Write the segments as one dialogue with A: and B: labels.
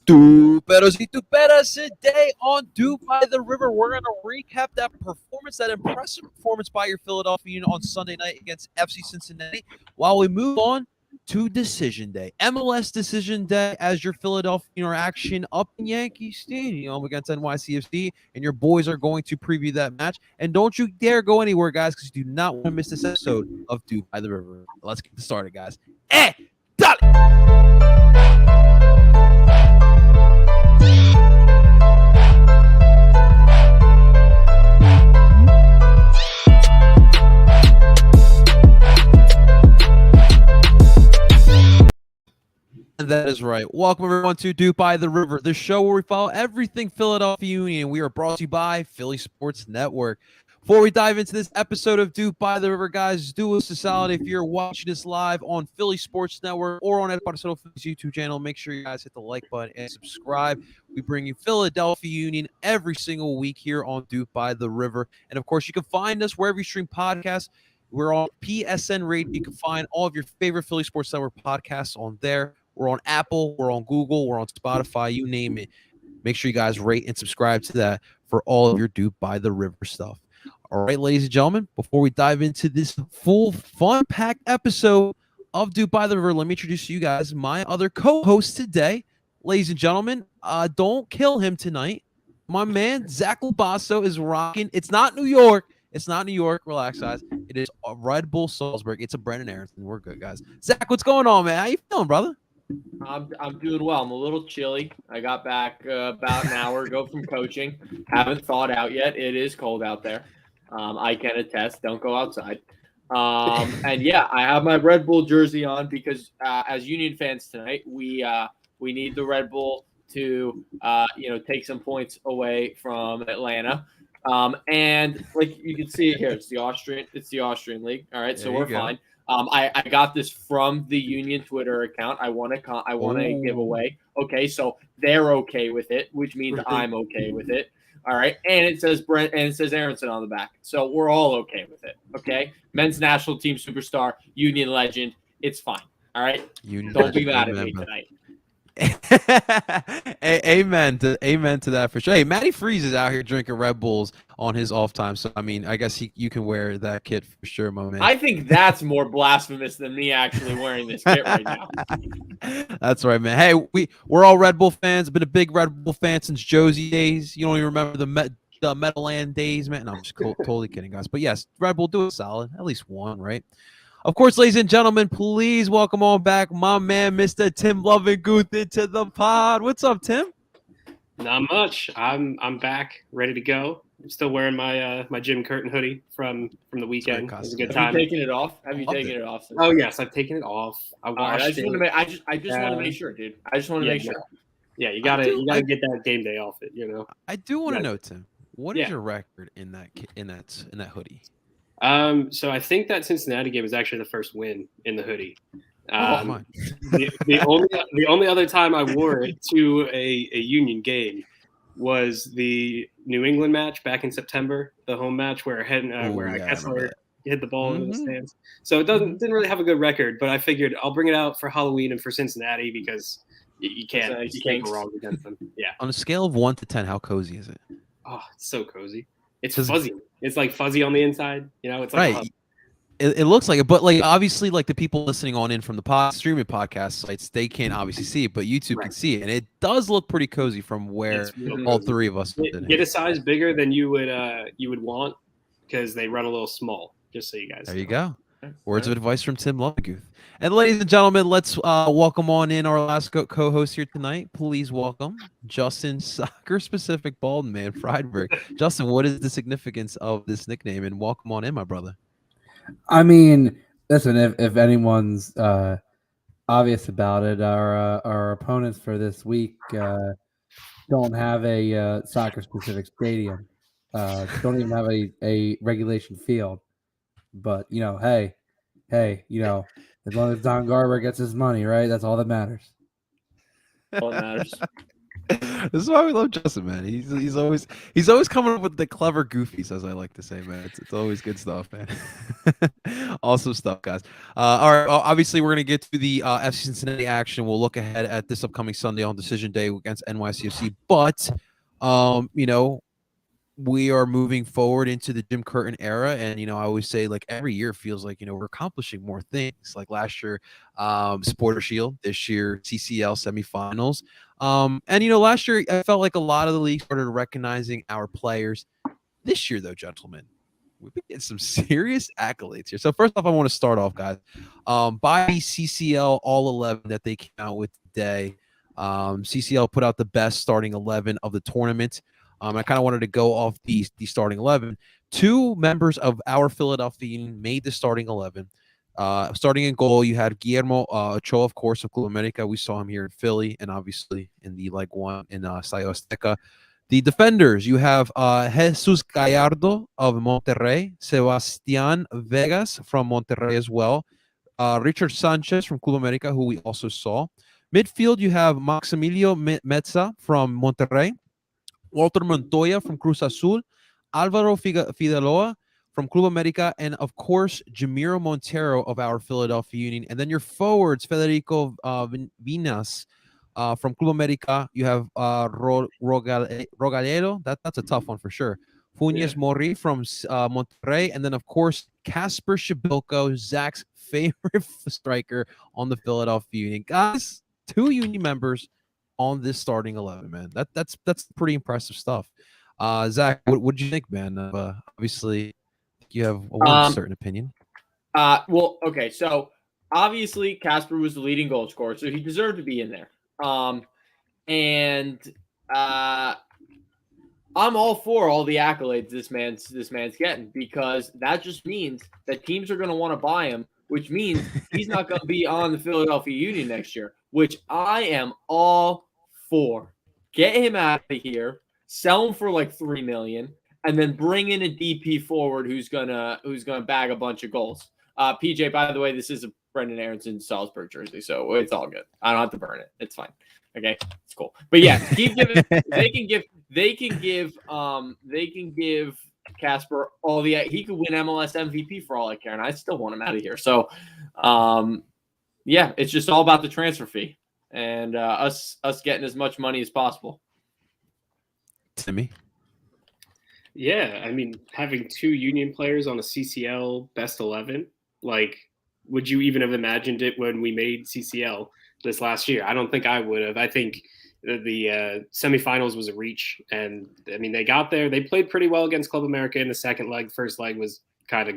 A: Tuperos y tuperas, today on Duke by the River, we're going to recap that impressive performance by your Philadelphia Union on Sunday night against FC Cincinnati, while we move on to Decision Day. MLS Decision Day as your Philadelphia Union action up in Yankee Stadium against NYCFC, and your boys are going to preview that match. And don't you dare go anywhere, guys, because you do not want to miss this episode of Duke by the River. Let's get started, guys. Dale! That is right. Welcome, everyone, to Duke by the River, the show where we follow everything Philadelphia Union. We are brought to you by Philly Sports Network. Before we dive into this episode of Duke by the River, guys, do us a solid. If you're watching this live on Philly Sports Network or on Ed Barcelona YouTube channel, make sure you guys hit the like button and subscribe. We bring you Philadelphia Union every single week here on Duke by the River. And, of course, you can find us wherever you stream podcasts. We're on PSN Radio. You can find all of your favorite Philly Sports Network podcasts on there. We're on Apple, we're on Google, we're on Spotify, you name it. Make sure you guys rate and subscribe to that for all of your Duke by the River stuff. All right, ladies and gentlemen, before we dive into this full fun-packed episode of Duke by the River, let me introduce you guys my other co-host today. Ladies and gentlemen, don't kill him tonight. My man, Zach Labasso, is rocking. It's not New York. It's not New York. Relax, guys. It is Red Bull Salzburg. It's a Brendan Aronson. We're good, guys. Zach, what's going on, man? How you feeling, brother?
B: I'm doing well. I'm a little chilly. I got back about an hour ago from coaching. Haven't thawed out yet. It is cold out there. I can attest. Don't go outside. And yeah, I have my Red Bull jersey on because as Union fans tonight, we need the Red Bull to take some points away from Atlanta. And like you can see it here, it's the Austrian league. All right, so we're fine. I got this from the Union Twitter account. I want to give away. Okay, so they're okay with it, which means I'm okay with it. All right, and it says Brent and it says Aronson on the back, so we're all okay with it. Okay, men's national team superstar, Union legend. It's fine. All right, don't be mad at me tonight.
A: Amen to that for sure. Hey, Matty Freeze is out here drinking Red Bulls on his off time, so I mean, I guess you can wear that kit for sure, my man.
B: I think that's more blasphemous than me actually wearing this kit right now.
A: That's right, man. Hey, we're all Red Bull fans. Been a big Red Bull fan since Josie days. You don't even remember the Meadowland days, man. No, I'm just totally kidding, guys. But yes, Red Bull, do it solid, at least one, right? Of course, ladies and gentlemen, please welcome on back my man, Mr. Tim Lovinguth, into the pod. What's up, Tim?
C: Not much. I'm back, ready to go. I'm still wearing my my Jim Curtin hoodie from the weekend. It was a good time.
B: Have you taken it off? It off?
C: Oh yes, I've taken it off. I washed
B: I just want to make sure, dude. I just want to make sure.
C: Yeah, you gotta get that game day off it. You know.
A: I do want to know, Tim. What is your record in that hoodie?
C: So I think that Cincinnati game was actually the first win in the hoodie.
A: The
C: only other time I wore it to a Union game was the New England match back in September, the home match where Kessler hit the ball into the stands. So it didn't really have a good record, but I figured I'll bring it out for Halloween and for Cincinnati because you can't go wrong against them. Yeah.
A: On a scale of 1 to 10, how cozy is it?
C: Oh, it's so cozy. It's fuzzy. It's like fuzzy on the inside. You know, it's like
A: right. It looks like it, but like obviously, like the people listening on in from the streaming podcast sites, they can't obviously see it, but YouTube can see it, and it does look pretty cozy from where all three of us
C: get a size bigger than you would want because they run a little small. Just so you guys.
A: There you go. Words of advice from Tim Lovinguth. And ladies and gentlemen, let's welcome on in our last co-host here tonight. Please welcome Justin, soccer-specific bald man, Friedberg. Justin, what is the significance of this nickname? And welcome on in, my brother.
D: I mean, listen, if anyone's obvious about it, our opponents for this week don't have a soccer-specific stadium. Don't even have a regulation field. But, hey, as long as Don Garber gets his money, right? That's all that matters.
B: All that matters.
A: This is why we love Justin, man. He's always coming up with the clever goofies, as I like to say, man. It's always good stuff, man. Awesome stuff, guys. All right, obviously we're gonna get to the FC Cincinnati action. We'll look ahead at this upcoming Sunday on Decision Day against NYCFC, but we are moving forward into the Jim Curtin era. And, I always say, like, every year feels like, we're accomplishing more things. Like last year, Supporter Shield, this year, CCL semifinals. And, last year, I felt like a lot of the league started recognizing our players. This year, though, gentlemen, we've been getting some serious accolades here. So first off, I want to start off, guys, by the CCL All 11 that they came out with today. CCL put out the best starting 11 of the tournament. I kind of wanted to go off the starting 11. Two members of our Philadelphia Union made the starting 11. Starting in goal, you had Guillermo Ochoa, of course, of Club America. We saw him here in Philly and obviously in the Leg 1 in Estadio Azteca. The defenders, you have Jesus Gallardo of Monterrey, Sebastián Vegas from Monterrey as well, Richard Sanchez from Club America, who we also saw. Midfield, you have Maximilio Meza from Monterrey, Walter Montoya from Cruz Azul, Alvaro Figueroa from Club America, and of course, Jamiro Montero of our Philadelphia Union. And then your forwards, Federico Vinas from Club America. You have Rogalero. That's a tough one for sure. Funes Mori from Monterrey. And then, of course, Kasper Shabilko, Zach's favorite striker on the Philadelphia Union. Guys, 2 Union members on this starting 11, man. That's pretty impressive stuff. Zach, what did you think, man? Obviously, you have a certain opinion.
B: Well, okay, so obviously Kasper was the leading goal scorer, so he deserved to be in there. And I'm all for all the accolades this man's getting, because that just means that teams are going to want to buy him, which means he's not going to be on the Philadelphia Union next year, which I am all for. Get him out of here, sell him for like $3 million, and then bring in a DP forward who's gonna bag a bunch of goals. PJ, by the way, this is a Brendan Aronson Salzburg jersey, so it's all good. I don't have to burn it. It's fine. Okay, it's cool. But yeah, keep giving. They can give Kasper all the. He could win MLS MVP for all I care, and I still want him out of here. So, yeah, it's just all about the transfer fee and us getting as much money as possible.
A: Timmy?
C: Yeah, I mean, having 2 Union players on a CCL best 11, like, would you even have imagined it when we made CCL this last year? I don't think I would have. I think the semifinals was a reach, and I mean, they got there. They played pretty well against Club America in the second leg. First leg was kind of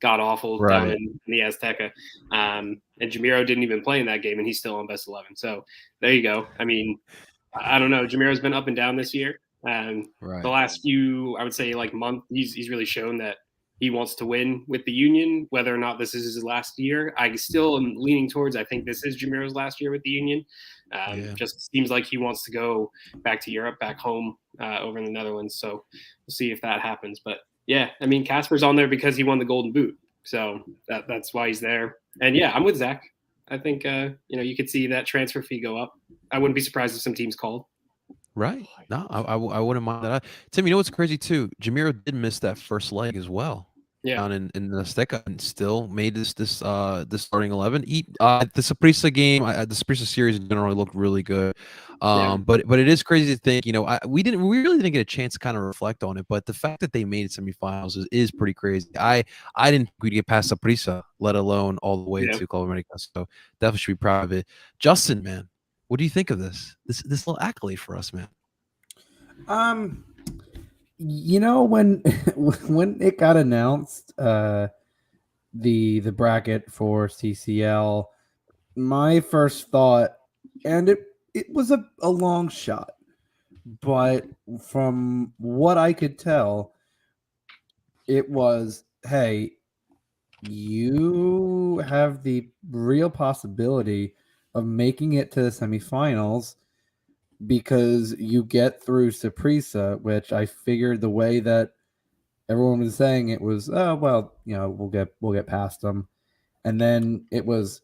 C: god awful down in the Azteca. And Jamiro didn't even play in that game, and he's still on best 11. So there you go. I mean, I don't know. Jamiro's been up and down this year. The last few, I would say, like month, he's really shown that he wants to win with the Union. Whether or not this is his last year, I still am leaning towards. I think this is Jamiro's last year with the Union. Just seems like he wants to go back to Europe, back home over in the Netherlands. So we'll see if that happens. But yeah, I mean, Kasper's on there because he won the Golden Boot, so that's why he's there. And yeah, I'm with Zach. I think you could see that transfer fee go up. I wouldn't be surprised if some teams called.
A: Right. No, I wouldn't mind that. Tim, you know what's crazy too? Jamiro did miss that first leg as well.
C: Yeah.
A: Down in the Azteca, and still made this starting 11. The Saprissa game, the Saprissa series in general looked really good. But it is crazy to think, we really didn't get a chance to kind of reflect on it. But the fact that they made semifinals is pretty crazy. I didn't think we'd get past Saprissa, let alone all the way to Club America. So definitely should be proud of it. Justin, man, what do you think of this little accolade for us, man?
D: When it got announced, the bracket for CCL, my first thought, and it was a long shot, but from what I could tell, it was, hey, you have the real possibility of making it to the semifinals because you get through Saprissa, which I figured the way that everyone was saying it was, oh well, we'll get past them, and then it was,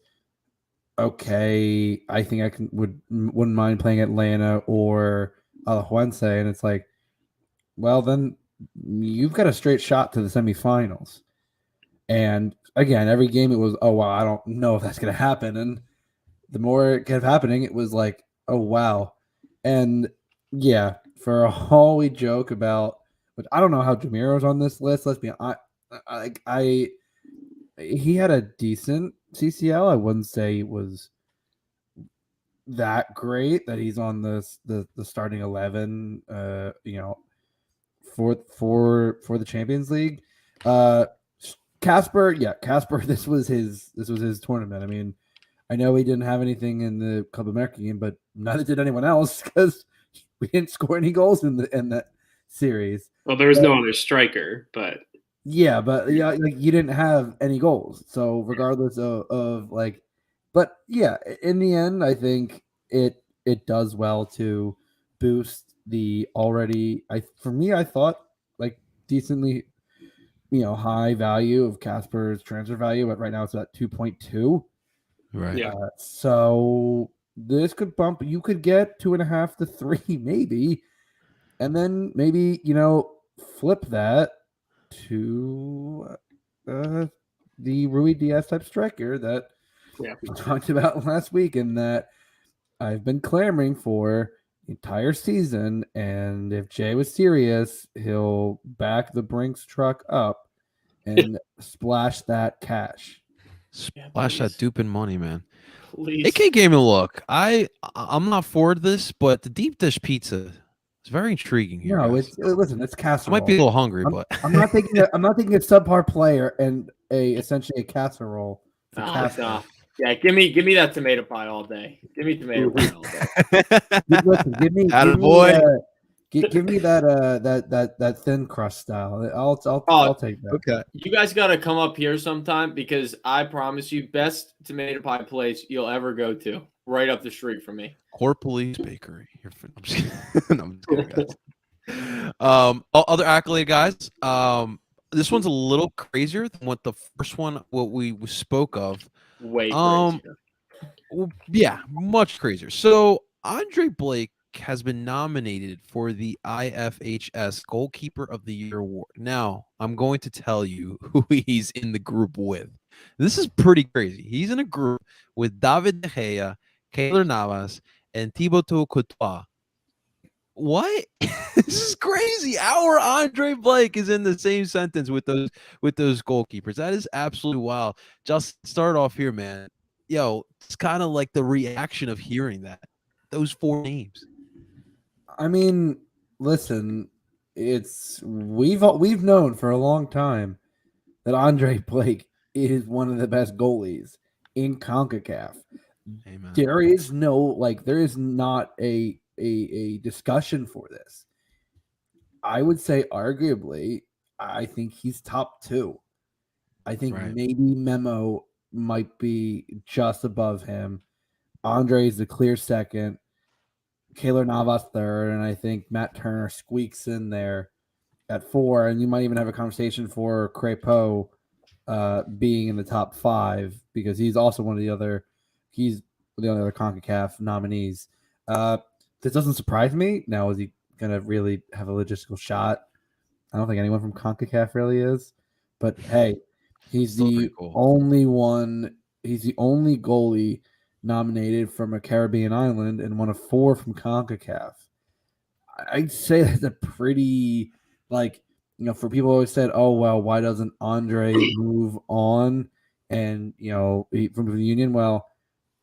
D: okay, I think wouldn't mind playing Atlanta or Alajuelense, and it's like, well, then you've got a straight shot to the semifinals. And again, every game it was, oh wow, I don't know if that's gonna happen. And the more it kept happening, it was like, oh wow. And yeah, for all we joke about, but I don't know how Jamiro's on this list. Let's be honest. He had a decent CCL. I wouldn't say it was that great that he's on the starting 11. For the Champions League. Casper, this was his tournament. I mean, I know he didn't have anything in the Copa America game, but neither did anyone else because we didn't score any goals in that series.
C: Well, there was no other striker, but
D: like you didn't have any goals. So regardless of like, but yeah, in the end, I think it does well to boost the already. I thought like decently, high value of Casper's transfer value, but right now it's at 2.2.
A: Right.
C: Yeah.
D: So this could bump. You could get 2.5 to 3, maybe, and then maybe flip that to the Rui Diaz type striker that we talked about last week, and that I've been clamoring for the entire season. And if Jay was serious, he'll back the Brinks truck up and splash that cash.
A: Splash that duping money, man.
B: Please.
A: AK gave me a look. I'm not for this, but the deep dish pizza is very intriguing here.
D: No,
A: guys.
D: it's casserole.
A: I might be a little hungry, but
D: I'm not thinking a subpar player and essentially a casserole.
B: Nah. Yeah, give me that tomato pie all day. Give me tomato pie all day.
D: Listen, give me that thin crust style. I'll take that.
A: Okay.
B: You guys got to come up here sometime because I promise you, best tomato pie place you'll ever go to, right up the street from me.
A: Corpelese Bakery. I'm just kidding. I'm just kidding, guys. Other accolade, guys. This one's a little crazier than what the first one we spoke of.
B: Way crazier.
A: Yeah, much crazier. So Andre Blake has been nominated for the IFHS Goalkeeper of the Year award. Now, I'm going to tell you who he's in the group with. This is pretty crazy. He's in a group with David De Gea, Keylor Navas, and Thibaut Courtois. What? This is crazy. Our Andre Blake is in the same sentence with those goalkeepers. That is absolutely wild. Just start off here, man. Yo, it's kind of like the reaction of hearing that. Those 4 names.
D: I mean, listen, we've known for a long time that Andre Blake is one of the best goalies in CONCACAF.
A: Amen.
D: There is not a discussion for this. I would say arguably, I think he's top 2. I think maybe Memo might be just above him. Andre is the clear second. Keylor Navas third, and I think Matt Turner squeaks in there at 4, and you might even have a conversation for Crépeau being in the top 5 because he's also one of the other CONCACAF nominees. This doesn't surprise me. Now, is he going to really have a logistical shot? I don't think anyone from CONCACAF really is, but hey, he's the only one. He's the only goalie nominated from a Caribbean island and one of 4 from CONCACAF. I'd say that's a pretty, for people who always said, oh, well, why doesn't Andre move on and, from the Union? Well,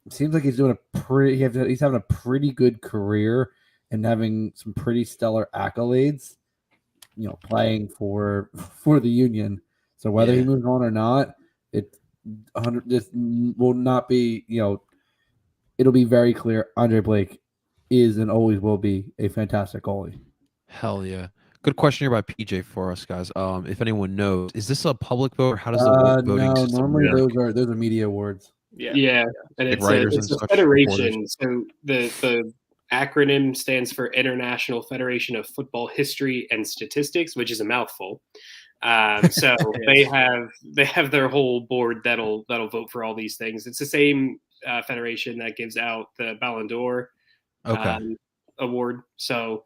D: it seems like he's doing he's having a pretty good career and having some pretty stellar accolades, playing for the Union. So whether he moves on or not, this will not be, it'll be very clear Andre Blake is and always will be a fantastic goalie.
A: Hell yeah. Good question here by PJ for us, guys. If anyone knows, is this a public vote or how does the voting system
D: normally
A: work?
D: those are media awards.
C: Yeah. And it's a federation. So the acronym stands for International Federation of Football History and Statistics, which is a mouthful. So they have their whole board that'll vote for all these things. It's the same federation that gives out the Ballon d'Or
A: Okay.
C: award. So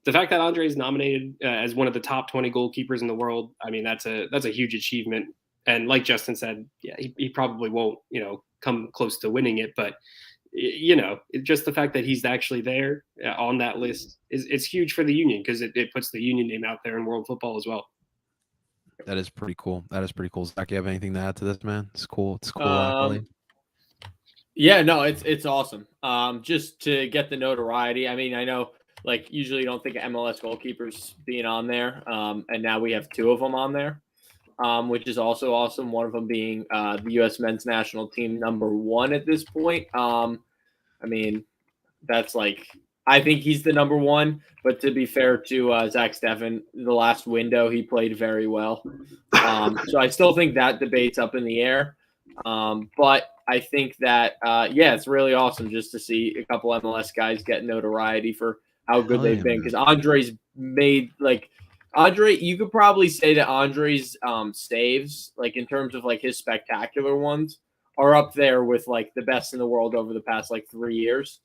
C: the fact that Andre is nominated as one of the top 20 goalkeepers in the world, I mean, that's a huge achievement. And like Justin said, yeah, he probably won't, come close to winning it, but just the fact that he's actually there on that list is huge for the Union, because it puts the Union name out there in world football as well.
A: That is pretty cool. Zach, you have anything to add to this, man? It's cool. It's cool. Accolade.
B: Yeah, no, it's awesome. Just to get the notoriety. I mean, I know, like, usually you don't think of MLS goalkeepers being on there, and now we have 2 of them on there, which is also awesome. One of them being the U.S. men's national team #1 at this point. I mean, that's like, I think he's the #1. But to be fair to Zach Steffen, the last window he played very well. So I still think that debate's up in the air. But I think that, it's really awesome just to see a couple MLS guys get notoriety for how good they've been. Because Andre's made, like, Andre, you could probably say that Andre's saves, like, in terms of, like, his spectacular ones, are up there with, like, the best in the world over the past, like, 3 years.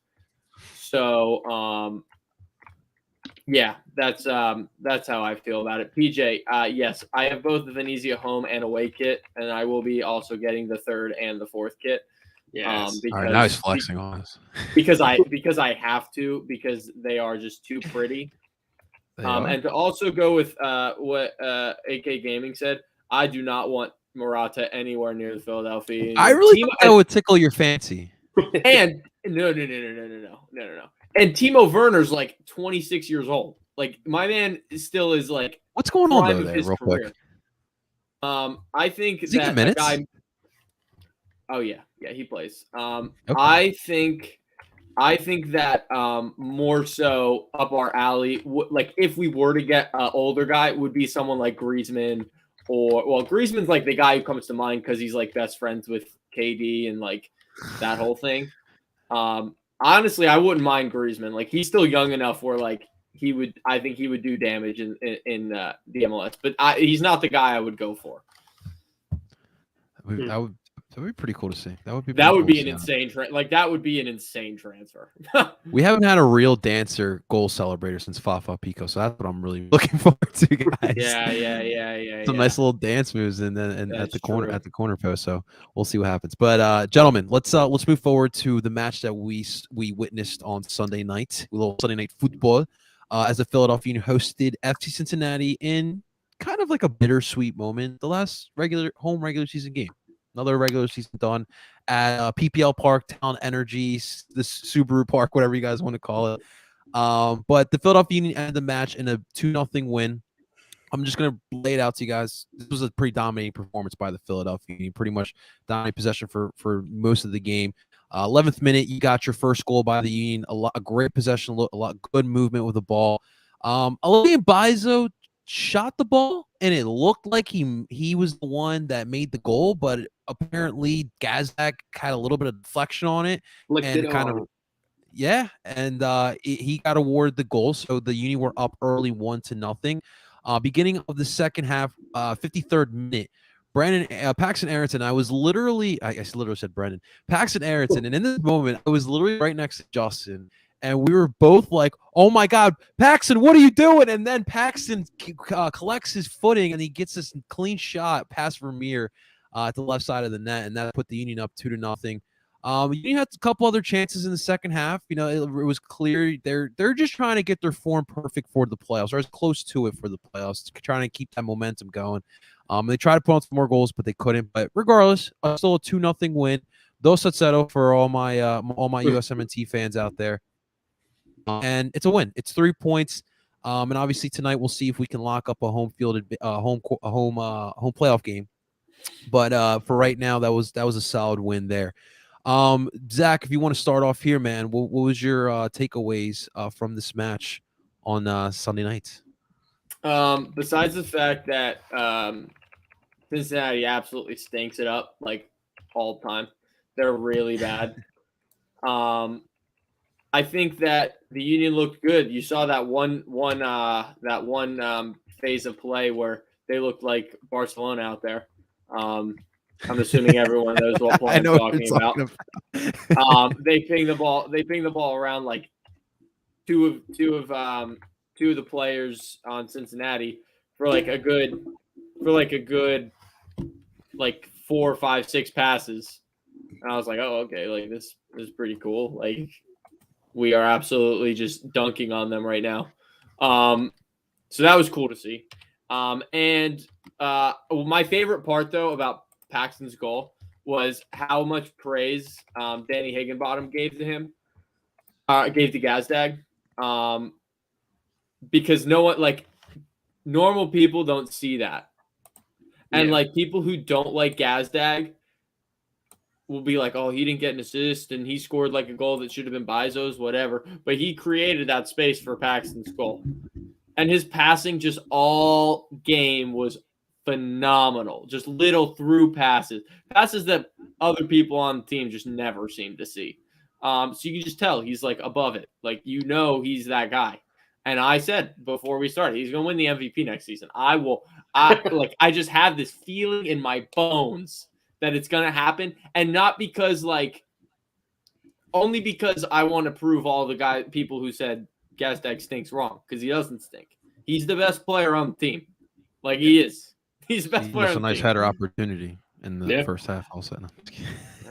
B: So, that's how I feel about it. PJ, yes, I have both the Venezia home and away kit, and I will be also getting the 3rd and the 4th kit.
C: Yes.
A: All right, now he's flexing on us.
B: because I have to, because they are just too pretty. And to also go with what AK Gaming said, I do not want Morata anywhere near the Philadelphia.
A: I really think that would tickle your fancy.
B: And no. And Timo Werner's like 26 years old. Like, my man still is like,
A: what's going on though there, real quick?
B: I think
A: Is he
B: that
A: minutes?
B: guy. Oh yeah, he plays.
A: Okay.
B: I think that more so up our alley. Like, if we were to get an older guy, would be someone like Griezmann, Griezmann's like the guy who comes to mind because he's like best friends with KD and like that whole thing. Honestly, I wouldn't mind Griezmann. Like, he's still young enough where like I think he would do damage in the MLS. But he's not the guy I would go for.
A: That would be pretty cool to see. That would be
B: an insane that would be an insane transfer.
A: We haven't had a real dancer goal celebrator since Fafa Pico, so that's what I'm really looking forward to, guys.
B: Yeah.
A: Some nice little dance moves and at the corner post. So we'll see what happens. But gentlemen, let's move forward to the match that we witnessed on Sunday night. A little Sunday night football, as the Philadelphia Union hosted FC Cincinnati in kind of like a bittersweet moment. The last regular season game. Another regular season done at PPL Park, Town Energy, the Subaru Park, whatever you guys want to call it. But the Philadelphia Union ended the match in a 2-0 win. I'm just going to lay it out to you guys. This was a pretty dominating performance by the Philadelphia Union, pretty much dominating possession for most of the game. 11th minute, you got your first goal by the Union. A great possession, a lot good movement with the ball. Olivier Bizo shot the ball, and it looked like he was the one that made the goal, but apparently Gazak had a little bit of deflection on it, he got awarded the goal. So the Union were up early 1-0. Beginning of the second half, 53rd minute, Paxton Aronson. I literally said Brendan Paxton Aronson, and in this moment, I was literally right next to Justin. And we were both like, oh, my God, Paxton, what are you doing? And then Paxton collects his footing, and he gets this clean shot past Vermeer at the left side of the net, and that put the Union up 2-0. Union had a couple other chances in the second half. It was clear they're just trying to get their form perfect for the playoffs, or as close to it for the playoffs, trying to keep that momentum going. They tried to put on some more goals, but they couldn't. But regardless, still a 2-0 win. Dos Salcedo for all my USMNT fans out there. And it's a win. It's 3 points. And obviously tonight we'll see if we can lock up a home playoff game. But for right now, that was a solid win there. Zach, if you want to start off here, man, what was your takeaways from this match on Sunday night?
B: Besides the fact that Cincinnati absolutely stinks it up like all the time, they're really bad. I think that the Union looked good. You saw that one phase of play where they looked like Barcelona out there. I'm assuming everyone knows what play I'm talking about. They ping the ball around like two of the players on Cincinnati for like a good 4, 5, 6 passes. And I was like, oh, okay, like this is pretty cool. Like we are absolutely just dunking on them right now. So that was cool to see. And my favorite part though about Paxton's goal was how much praise Danny Higginbottom gave to him, gave to Gazdag, because no one, like, normal people don't see that, and like people who don't like Gazdag will be like, oh, he didn't get an assist and he scored like a goal that should have been Bizo's, whatever, but he created that space for Paxton's goal, and his passing just all game was phenomenal. Just little through passes that other people on the team just never seem to see. So you can just tell he's like above it. Like, he's that guy. And I said before we started, he's going to win the MVP next season. I just have this feeling in my bones that it's going to happen, and not because only because I want to prove all the people who said Gazdag stinks wrong, because he doesn't stink. He's the best player on the team. Like, he is. He's the best player.
A: Just a nice header opportunity in the first half. Also,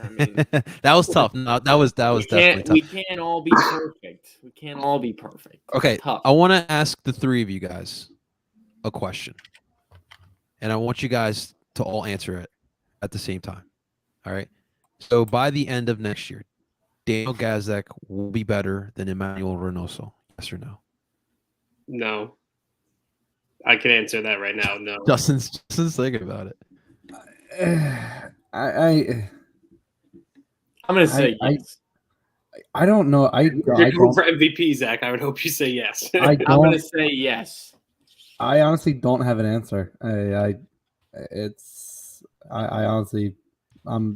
B: I mean,
A: that was tough. No, that was definitely tough.
B: We can't all be perfect. We can't all be perfect.
A: Okay, I want to ask the three of you guys a question, and I want you guys to all answer it at the same time. All right. So by the end of next year, Daniel Gazdag will be better than Emmanuel Reynoso. Yes or no?
C: No. I can answer that right now. No.
A: Justin's thinking about it.
B: I'm going to say yes.
D: I don't know.
C: You're going for MVP, Zach. I would hope you say yes.
B: I'm going to say yes.
D: I honestly don't have an answer. I honestly,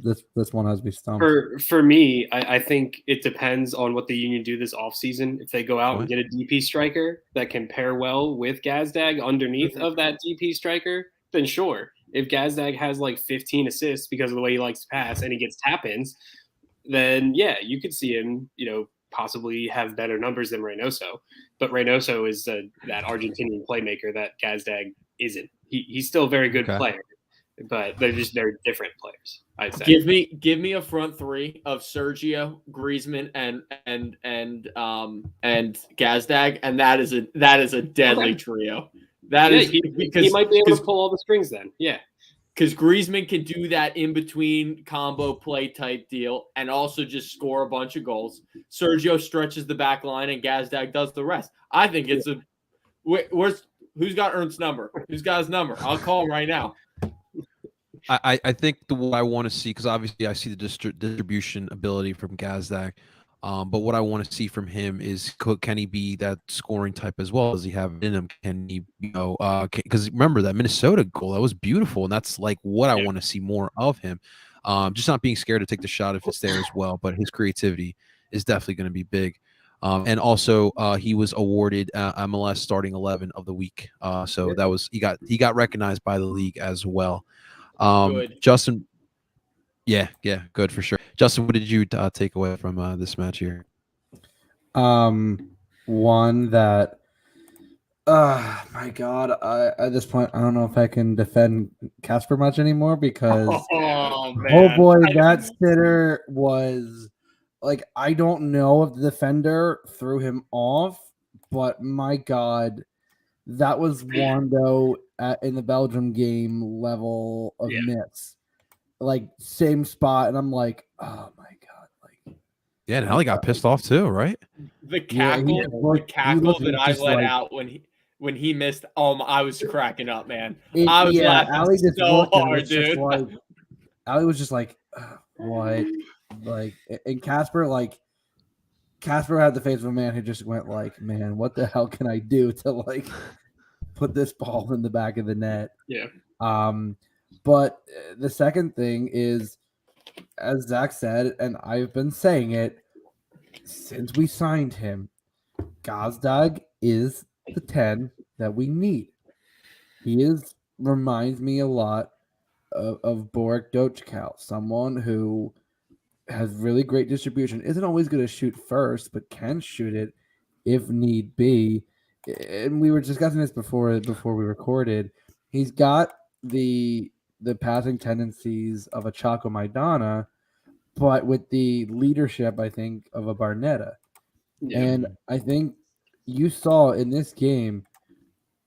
D: this one has me stumped.
C: For me, I think it depends on what the Union do this offseason. If they go out and get a DP striker that can pair well with Gazdag underneath of that DP striker, then sure. If Gazdag has like 15 assists because of the way he likes to pass and he gets tap-ins, then yeah, you could see him, possibly have better numbers than Reynoso. But Reynoso is that Argentinian playmaker that Gazdag isn't. He's still a very good player, but they're different players. I'd say.
B: Give me a front three of Sergio, Griezmann, and Gazdag, and that is a deadly trio.
C: He might be able to pull all the strings then. Yeah.
B: Because Griezmann can do that in between combo play type deal and also just score a bunch of goals. Sergio stretches the back line and Gazdag does the rest. I think it's who's got Ernst's number? Who's got his number? I'll call him right now.
A: I think what I want to see, because obviously I see the distribution ability from Gazdag, but what I want to see from him is can he be that scoring type as well? Does he have it in him? Can he, because remember that Minnesota goal, that was beautiful, and that's like what I want to see more of him. Just not being scared to take the shot if it's there as well, but his creativity is definitely going to be big. And also he was awarded MLS starting 11 of the week, so that was he got recognized by the league as well.
B: Good.
A: Justin, yeah, good for sure. Justin, what did you take away from this match here?
D: One that, my God, at this point, I don't know if I can defend Casper much anymore because, oh boy, that sitter was like, I don't know if the defender threw him off, but my God, that was Wando in the Belgium game level of miss. Like, same spot, and I'm like, oh my God. Like,
A: yeah, and Ali got pissed off too, right?
B: The cackle that I let out when he missed, I was cracking up, man. I was laughing so hard, dude.
D: Ali was just like, what? Like, and Casper had the face of a man who just went like, man, what the hell can I do to like put this ball in the back of the net?
C: Yeah.
D: But the second thing is, as Zach said, and I've been saying it since we signed him, Gazdag is the 10 that we need. He reminds me a lot Borek Dochkow, someone who has really great distribution, isn't always going to shoot first, but can shoot it if need be. And we were discussing this before we recorded. He's got the passing tendencies of a Chaco Maidana, but with the leadership, I think, of a Barnetta.
C: Yeah.
D: And I think you saw in this game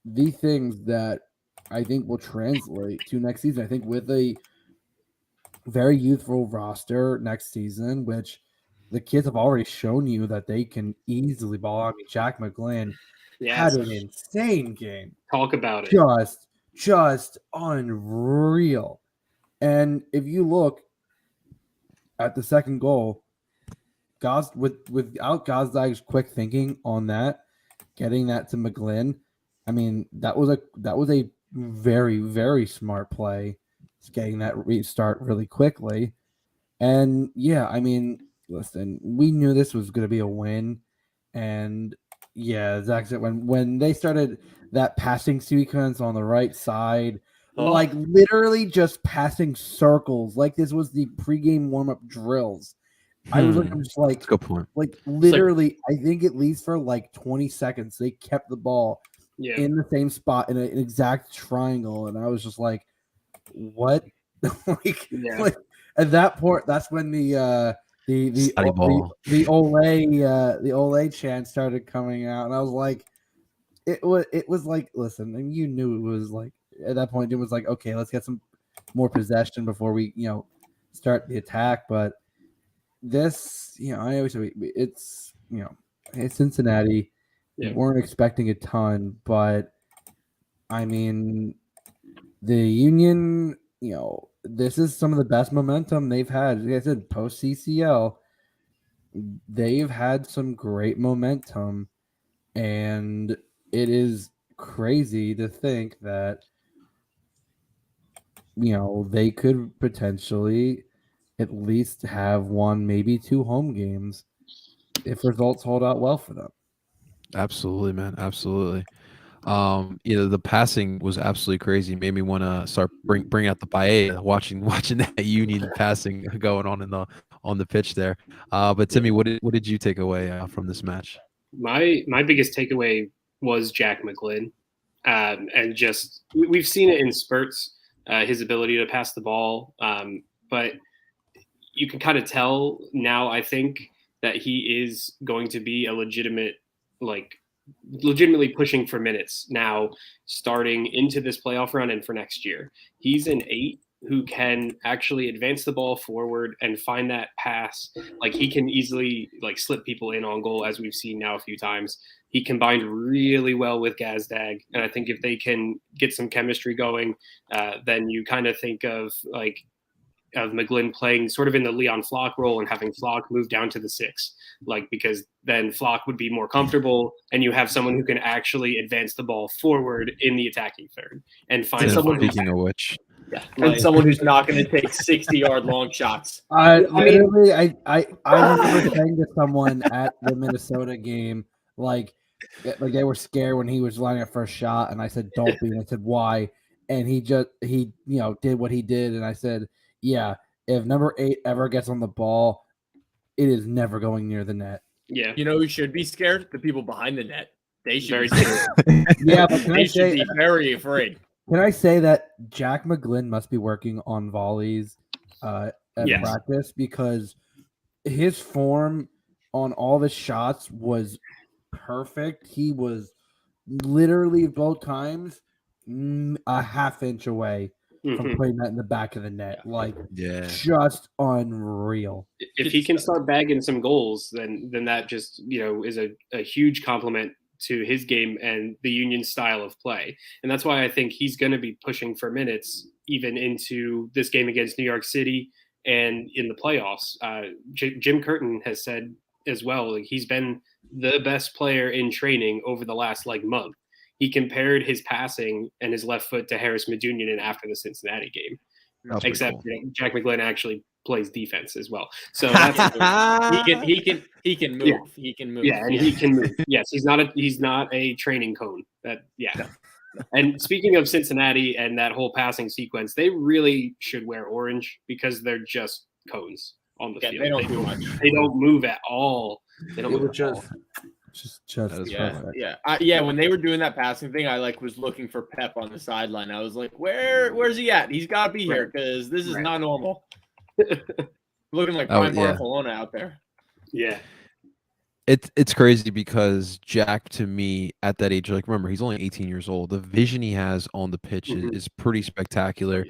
D: the things that I think will translate to next season. I think with a very youthful roster next season, which the kids have already shown you that they can easily ball. I mean, Jack Mcglynn had an insane game.
C: Talk about it.
D: Just unreal. And if you look at the second goal, without Gazdag's quick thinking on that, getting that to Mcglynn, I mean, that was a very, very smart play. Just getting that restart really quickly. And yeah, I mean, listen, we knew this was going to be a win. And yeah, Zach said when they started that passing sequence on the right side, like literally just passing circles, like this was the pregame warm-up drills. I'm just like,
A: good point.
D: Like literally, I think at least for like 20 seconds, they kept the ball in the same spot in an exact triangle, and I was just like, "What?" like at that point, that's when the Ole chant started coming out, and I was like, it was like, listen, and you knew it was like at that point, it was like, okay, let's get some more possession before we start the attack, but. This, I always say it's Cincinnati. We weren't expecting a ton, but I mean, the Union, this is some of the best momentum they've had. Like I said, post CCL, they've had some great momentum, and it is crazy to think that they could potentially at least have one, maybe two home games if results hold out well for them.
A: Absolutely, man. Absolutely. The passing was absolutely crazy. Made me want to start bring out the paella, watching that Union passing going on the pitch there. But Timmy, what did you take away from this match?
C: My biggest takeaway was Jack Mcglynn, and just we've seen it in spurts, his ability to pass the ball, but you can kind of tell now, I think, that he is going to be a legitimately pushing for minutes now, starting into this playoff run and for next year. He's an 8 who can actually advance the ball forward and find that pass. Like, he can easily slip people in on goal, as we've seen now a few times. He combined really well with Gazdag, and I think if they can get some chemistry going, then you kind of think of Mcglynn playing sort of in the Leon Flock role and having Flock move down to the 6, because then Flock would be more comfortable, and you have someone who can actually advance the ball forward in the attacking third and find someone.
A: Speaking of which,
B: and someone who's not going to take 60-yard long shots.
D: I remember saying to someone at the Minnesota game, like they were scared when he was lining up for a shot, and I said, "Don't be," and I said, "Why?" And he did what he did, and I said, yeah, if number 8 ever gets on the ball, it is never going near the net.
C: Yeah.
B: You know who should be scared? The people behind the net. They should be
D: scared. Yeah, but
B: they should be very afraid.
D: Can I say that Jack Mcglynn must be working on volleys at practice, because his form on all the shots was perfect. He was literally both times a half inch away from putting that in the back of the net. Just unreal.
C: If he can start bagging some goals, then that just is a huge compliment to his game and the Union style of play. And that's why I think he's going to be pushing for minutes even into this game against New York City and in the playoffs. Jim Curtin has said as well, he's been the best player in training over the last month. He compared his passing and his left foot to Harris Medunion after the Cincinnati game. Except cool. Jack Mcglynn actually plays defense as well. So that's
B: he can move. He can move.
C: Yeah, and he can move. Yes, he's not a training cone. And speaking of Cincinnati and that whole passing sequence, they really should wear orange because they're just cones on the field.
B: They don't do much.
C: They don't move at all. They don't
D: It
C: move
D: was
C: at all.
D: just
C: perfect.
B: When they were doing that passing thing, I was looking for Pep on the sideline. I was like, where's he at? He's got to be here because this is not normal. Looking like prime Barcelona out there.
C: Yeah.
A: It's crazy because Jack, to me, at that age, like, remember, he's only 18 years old. The vision he has on the pitch is pretty spectacular.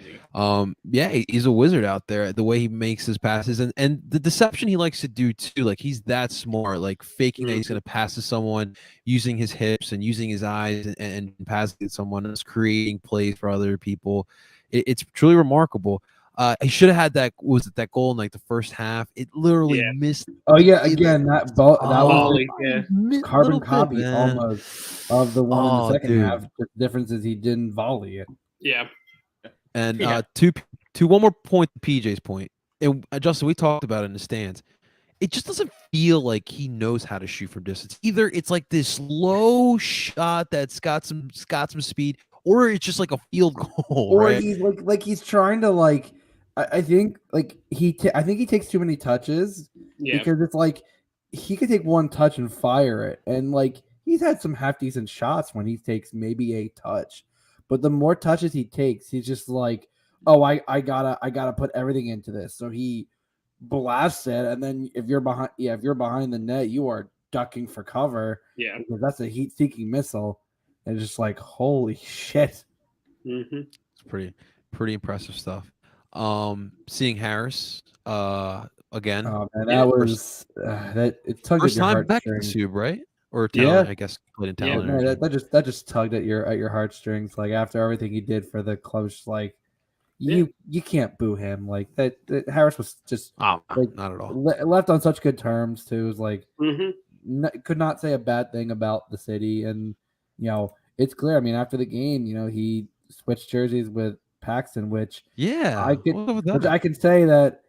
A: He's a wizard out there. The way he makes his passes and the deception he likes to do too. Like, he's that smart, like faking that he's going to pass to someone, using his hips and using his eyes and passing to someone else, creating plays for other people. It's truly remarkable. He should have had that goal in like the first half. It literally missed.
D: Oh yeah, again that
C: volley,
D: was carbon copy almost of the one in the second half. The difference is he didn't volley it.
C: Yeah.
A: And one more point to PJ's point. And Justin, we talked about it in the stands. It just doesn't feel like he knows how to shoot from distance. Either it's like this low shot that's got some speed, or it's just like a field goal,
D: or
A: right?
D: he's like he's trying to like. I think like I think he takes too many touches because it's like he could take one touch and fire it, and like he's had some half decent shots when he takes maybe a touch, but the more touches he takes, he's just like, oh, I gotta put everything into this. So he blasts it, and then if you're behind the net, you are ducking for cover.
C: Yeah,
D: because that's a heat-seeking missile, and it's just like holy shit.
A: It's pretty impressive stuff. Seeing Harris again.
D: Oh man, that was that it tugged
A: first
D: at your
A: time back in
D: heartstrings.
A: Sub, right? Or talent, I guess played in talent.
D: Yeah, that just tugged at your heartstrings. Like after everything he did for the club, just like you can't boo him. Like that Harris was just
A: not at all
D: left on such good terms too. It was like could not say a bad thing about the city, and it's clear. I mean, after the game, he switched jerseys with Paxton, which I can say that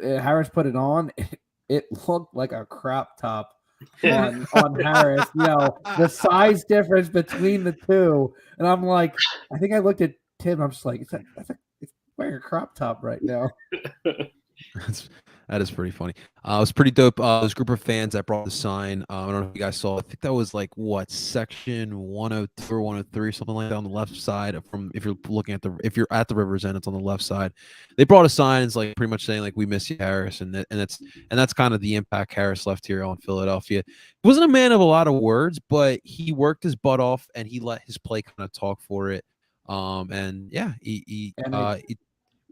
D: Harris put it on. It looked like a crop top on Harris. The size difference between the two, and I'm like, I think I looked at Tim. I'm just like, it's wearing a crop top right now.
A: That is pretty funny. It was pretty dope. This group of fans that brought the sign. I don't know if you guys saw. I think that was like section 102 or 103, something like that, on the left side. If you're at the river's end, it's on the left side. They brought a sign. It's like pretty much saying like, "We miss you, Harris," and that's kind of the impact Harris left here on Philadelphia. He wasn't a man of a lot of words, but he worked his butt off and he let his play kind of talk for it.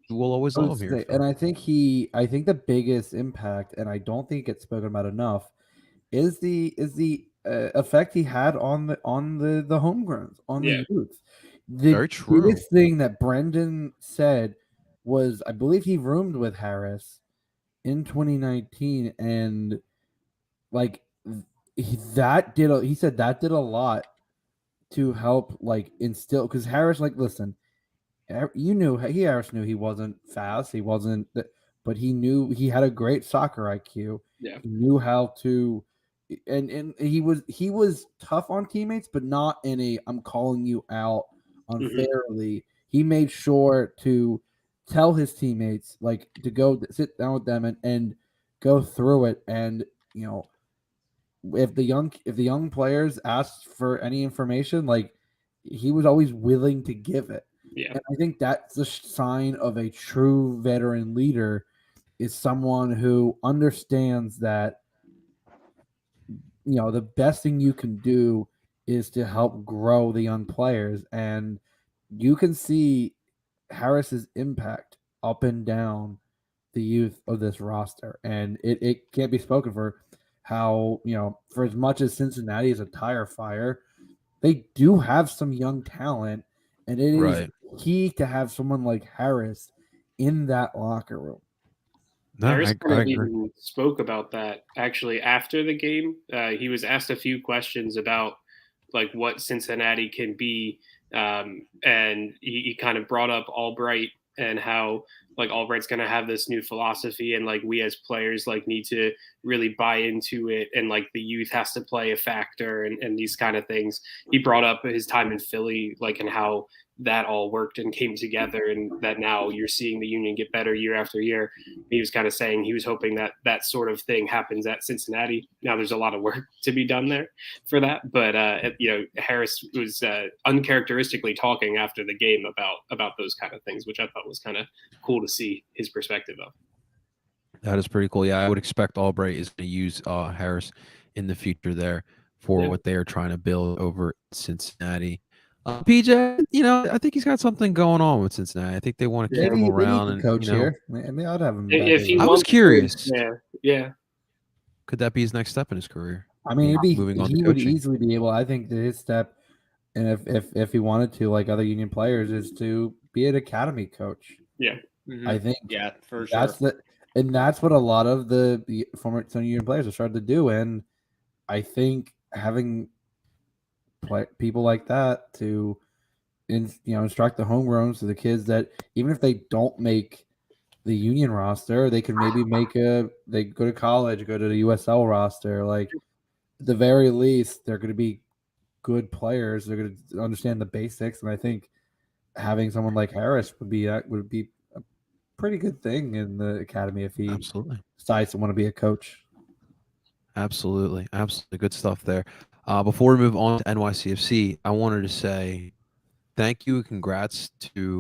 A: We'll always love him here.
D: And I think the biggest impact, and I don't think it's spoken about enough, is the effect he had on the homegrowns, on the youth. The
A: Very true.
D: biggest thing that Brendan said was, I believe he roomed with Harris in 2019, and like he said that did a lot to help like instill, because Harris, like, listen. Harris knew he wasn't fast. He wasn't, but he knew he had a great soccer IQ.
C: Yeah,
D: he knew how to, and he was tough on teammates, but not in a I'm calling you out unfairly. He made sure to tell his teammates like to go sit down with them and go through it. And if the young players asked for any information, like he was always willing to give it.
C: Yeah.
D: And I think that's the sign of a true veteran leader, is someone who understands that, the best thing you can do is to help grow the young players. And you can see Harris's impact up and down the youth of this roster. And it can't be spoken for how, for as much as Cincinnati is a tire fire, they do have some young talent. And it is key to have someone like Harris in that locker room.
C: No, Harris kind of even spoke about that actually after the game. He was asked a few questions about like what Cincinnati can be, and he kind of brought up Albright and how like Albright's going to have this new philosophy, and like we as players like need to really buy into it, and like the youth has to play a factor, and these kind of things. He brought up his time in Philly, like, and how that all worked and came together, and that now you're seeing the Union get better year after year. He was kind of saying he was hoping that that sort of thing happens at Cincinnati. Now there's a lot of work to be done there for that, but Harris was uncharacteristically talking after the game about those kind of things, which I thought was kind of cool to see his perspective of.
A: That is pretty cool. Yeah, I would expect Albright is going to use Harris in the future there for what they are trying to build over Cincinnati. PJ, I think he's got something going on with Cincinnati. I think they want to keep him around. And
D: coach here. I mean, I'd have him.
A: I was curious.
C: Yeah.
A: Could that be his next step in his career?
D: I mean,
A: moving on.
D: He would easily be able. I think that his step, and if he wanted to, like other Union players, is to be an academy coach.
C: Yeah,
D: I think.
B: Yeah, for sure.
D: That's what a lot of the former Union players have started to do, and I think having people like that to instruct the homegrowns to the kids that even if they don't make the Union roster, they can maybe they go to college, go to the USL roster. Like at the very least, they're going to be good players. They're going to understand the basics, and I think having someone like Harris would be a pretty good thing in the academy if he decides to want to be a coach.
A: Absolutely good stuff there. Before we move on to NYCFC, I wanted to say thank you, congrats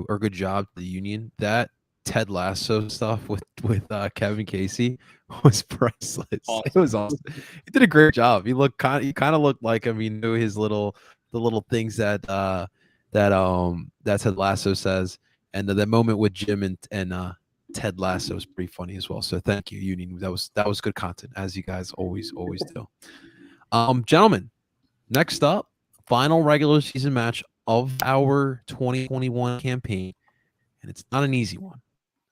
A: or good job to the Union. That Ted Lasso stuff with Kevin Casey was priceless. Awesome. It was awesome. He did a great job. He kind of looked like him. He knew the little things that Ted Lasso says, and that moment with Jim and Ted Lasso is pretty funny as well. So thank you, Union. That was good content, as you guys always do. Gentlemen, next up, final regular season match of our 2021 campaign, and it's not an easy one.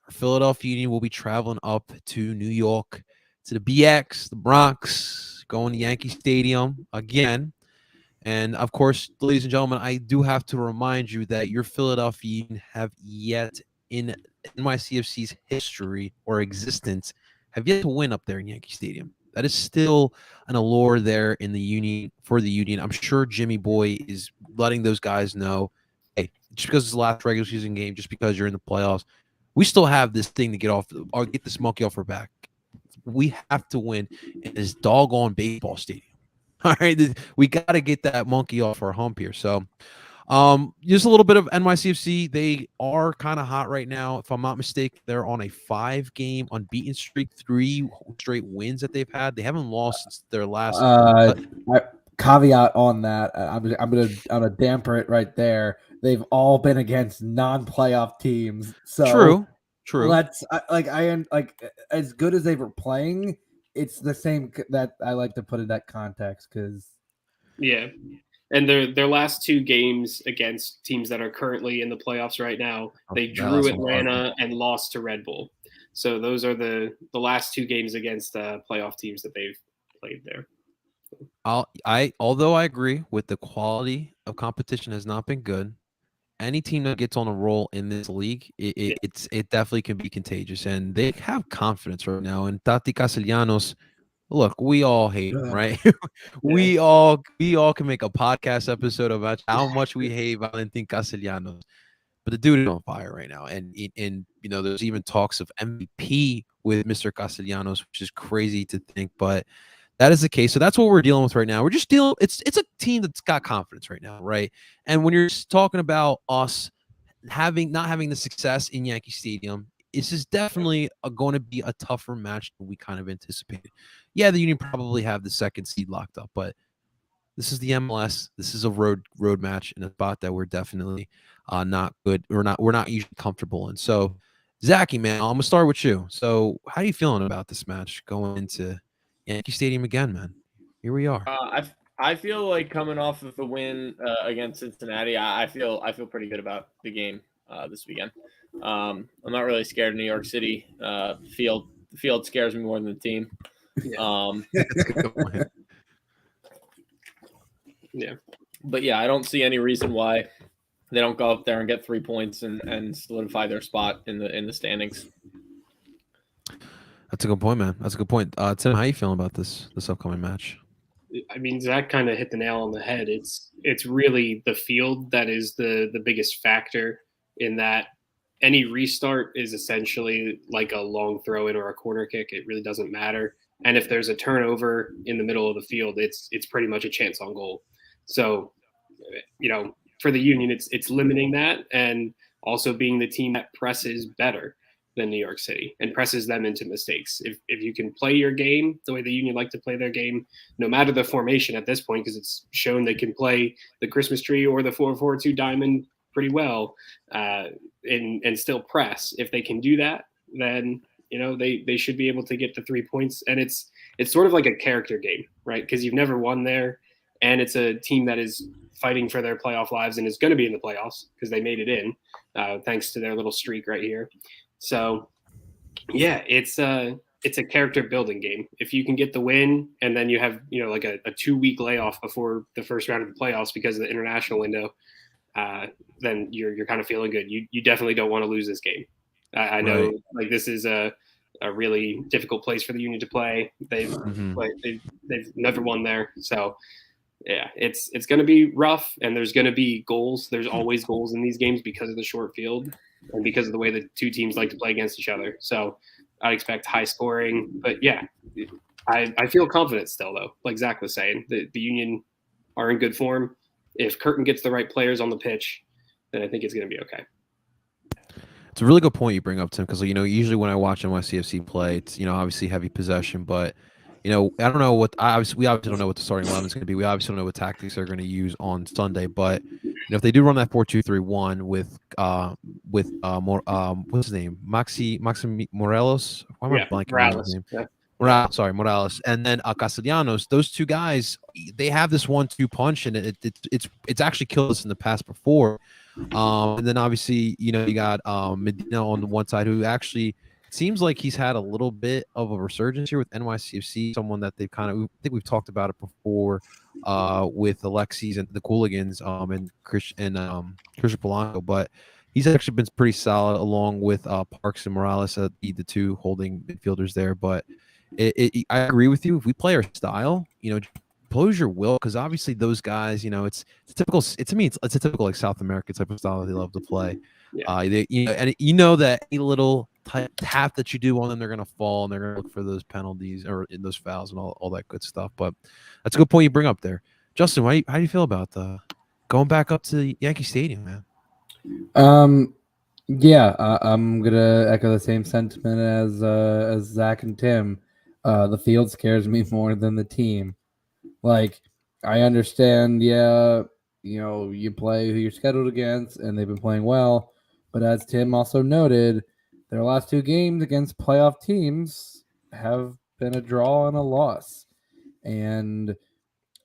A: Our Philadelphia Union will be traveling up to New York, to the BX, the Bronx, going to Yankee Stadium again. And of course, ladies and gentlemen, I do have to remind you that your Philadelphia Union have yet in NYCFC's history or existence have yet to win up there in Yankee Stadium. That is still an allure there in the Union for the Union. I'm sure Jimmy Boy is letting those guys know, hey, just because it's the last regular season game, just because you're in the playoffs, we still have this thing to get this monkey off our back. We have to win in this doggone baseball stadium. All right, we got to get that monkey off our hump here. So, just a little bit of NYCFC. They are kind of hot right now. If I'm not mistaken, they're on a 5-game unbeaten streak, 3 straight wins that they've had. They haven't lost since their last.
D: Caveat on that, I'm gonna damper it right there. They've all been against non-playoff teams. So
A: true.
D: Let's as good as they were playing. It's the same that I like to put in that context because
C: and their last 2 games against teams that are currently in the playoffs right now, they drew Atlanta and lost to Red Bull. So those are the last 2 games against playoff teams that they've played there.
A: Although I agree with the quality of competition has not been good. Any team that gets on a roll in this league, it definitely can be contagious, and they have confidence right now. And Tati Castellanos, look, we all hate him, right? we all can make a podcast episode about how much we hate Valentin Castellanos, but the dude is on fire right now. And there's even talks of MVP with Mr. Castellanos, which is crazy to think, but that is the case. So that's what we're dealing with right now. We're just dealing. It's a team that's got confidence right now, right? And when you're talking about us not having the success in Yankee Stadium, this is definitely going to be a tougher match than we kind of anticipated. Yeah, the Union probably have the 2nd seed locked up, but this is the MLS. This is a road match in a spot that we're definitely not good. We're not usually comfortable in. So, Zachy, man, I'm gonna start with you. So, how are you feeling about this match going into Yankee Stadium again, man? Here we are.
B: I feel like coming off of the win against Cincinnati, I feel pretty good about the game this weekend. I'm not really scared of New York City. The field scares me more than the team.
A: That's a good point.
B: Yeah, but yeah, I don't see any reason why they don't go up there and get 3 points and solidify their spot in the standings.
A: That's a good point, man. That's a good point. Tim, how you feeling about this upcoming match?
C: I mean, Zach kind of hit the nail on the head. It's really the field that is the biggest factor in that. Any restart is essentially like a long throw in or a corner kick. It really doesn't matter. And if there's a turnover in the middle of the field, it's pretty much a chance on goal. So, for the Union, it's limiting that and also being the team that presses better than New York City and presses them into mistakes. If you can play your game the way the Union like to play their game, no matter the formation at this point, because it's shown they can play the Christmas tree or the 4-4-2 diamond pretty well, and still press. If they can do that, then they should be able to get the 3 points. And it's sort of like a character game, right? Because you've never won there, and it's a team that is fighting for their playoff lives and is going to be in the playoffs because they made it in, thanks to their little streak right here. So, yeah, it's a character building game. If you can get the win, and then you have like a 2-week layoff before the first round of the playoffs because of the international window, then you're kind of feeling good. You definitely don't want to lose this game. I know, right. Like, this is a really difficult place for the Union to play. They've never won there, so yeah, it's going to be rough, and there's going to be goals. There's always goals in these games because of the short field and because of the way the two teams like to play against each other. So I expect high scoring, but yeah, I feel confident still, though. Like Zach was saying, the Union are in good form. If Curtin gets the right players on the pitch, then I think it's going to be okay.
A: It's a really good point you bring up, Tim, because usually when I watch NYCFC play, it's obviously heavy possession, but I don't know what we obviously don't know what the starting 11 is going to be. We obviously don't know what tactics they're going to use on Sunday, but if they do run that 4-2-3-1 with what's his name, Maxi Morelos, why am I blanking on his name? Yeah. Morales, and then Castellanos. Those two guys, they have this 1-2 punch, and it's actually killed us in the past before. And then obviously, you got Medina on the one side, who actually seems like he's had a little bit of a resurgence here with NYCFC. Someone that they've I think we've talked about it before with Alexis and the Cooligans and Christian Polanco, but he's actually been pretty solid along with Parks and Morales, the two holding midfielders there. But I agree with you. If we play our style, impose your will, because obviously those guys, it's typical. It's a typical like South America type of style that they love to play. Yeah. And that any little tap that you do on them, they're gonna fall and they're gonna look for those penalties or in those fouls and all that good stuff. But that's a good point you bring up there, Justin. How do you feel about going back up to Yankee Stadium, man?
D: Yeah, I'm gonna echo the same sentiment as Zach and Tim. The field scares me more than the team. Like, I understand, you play who you're scheduled against, and they've been playing well. But as Tim also noted, their last 2 games against playoff teams have been a draw and a loss. And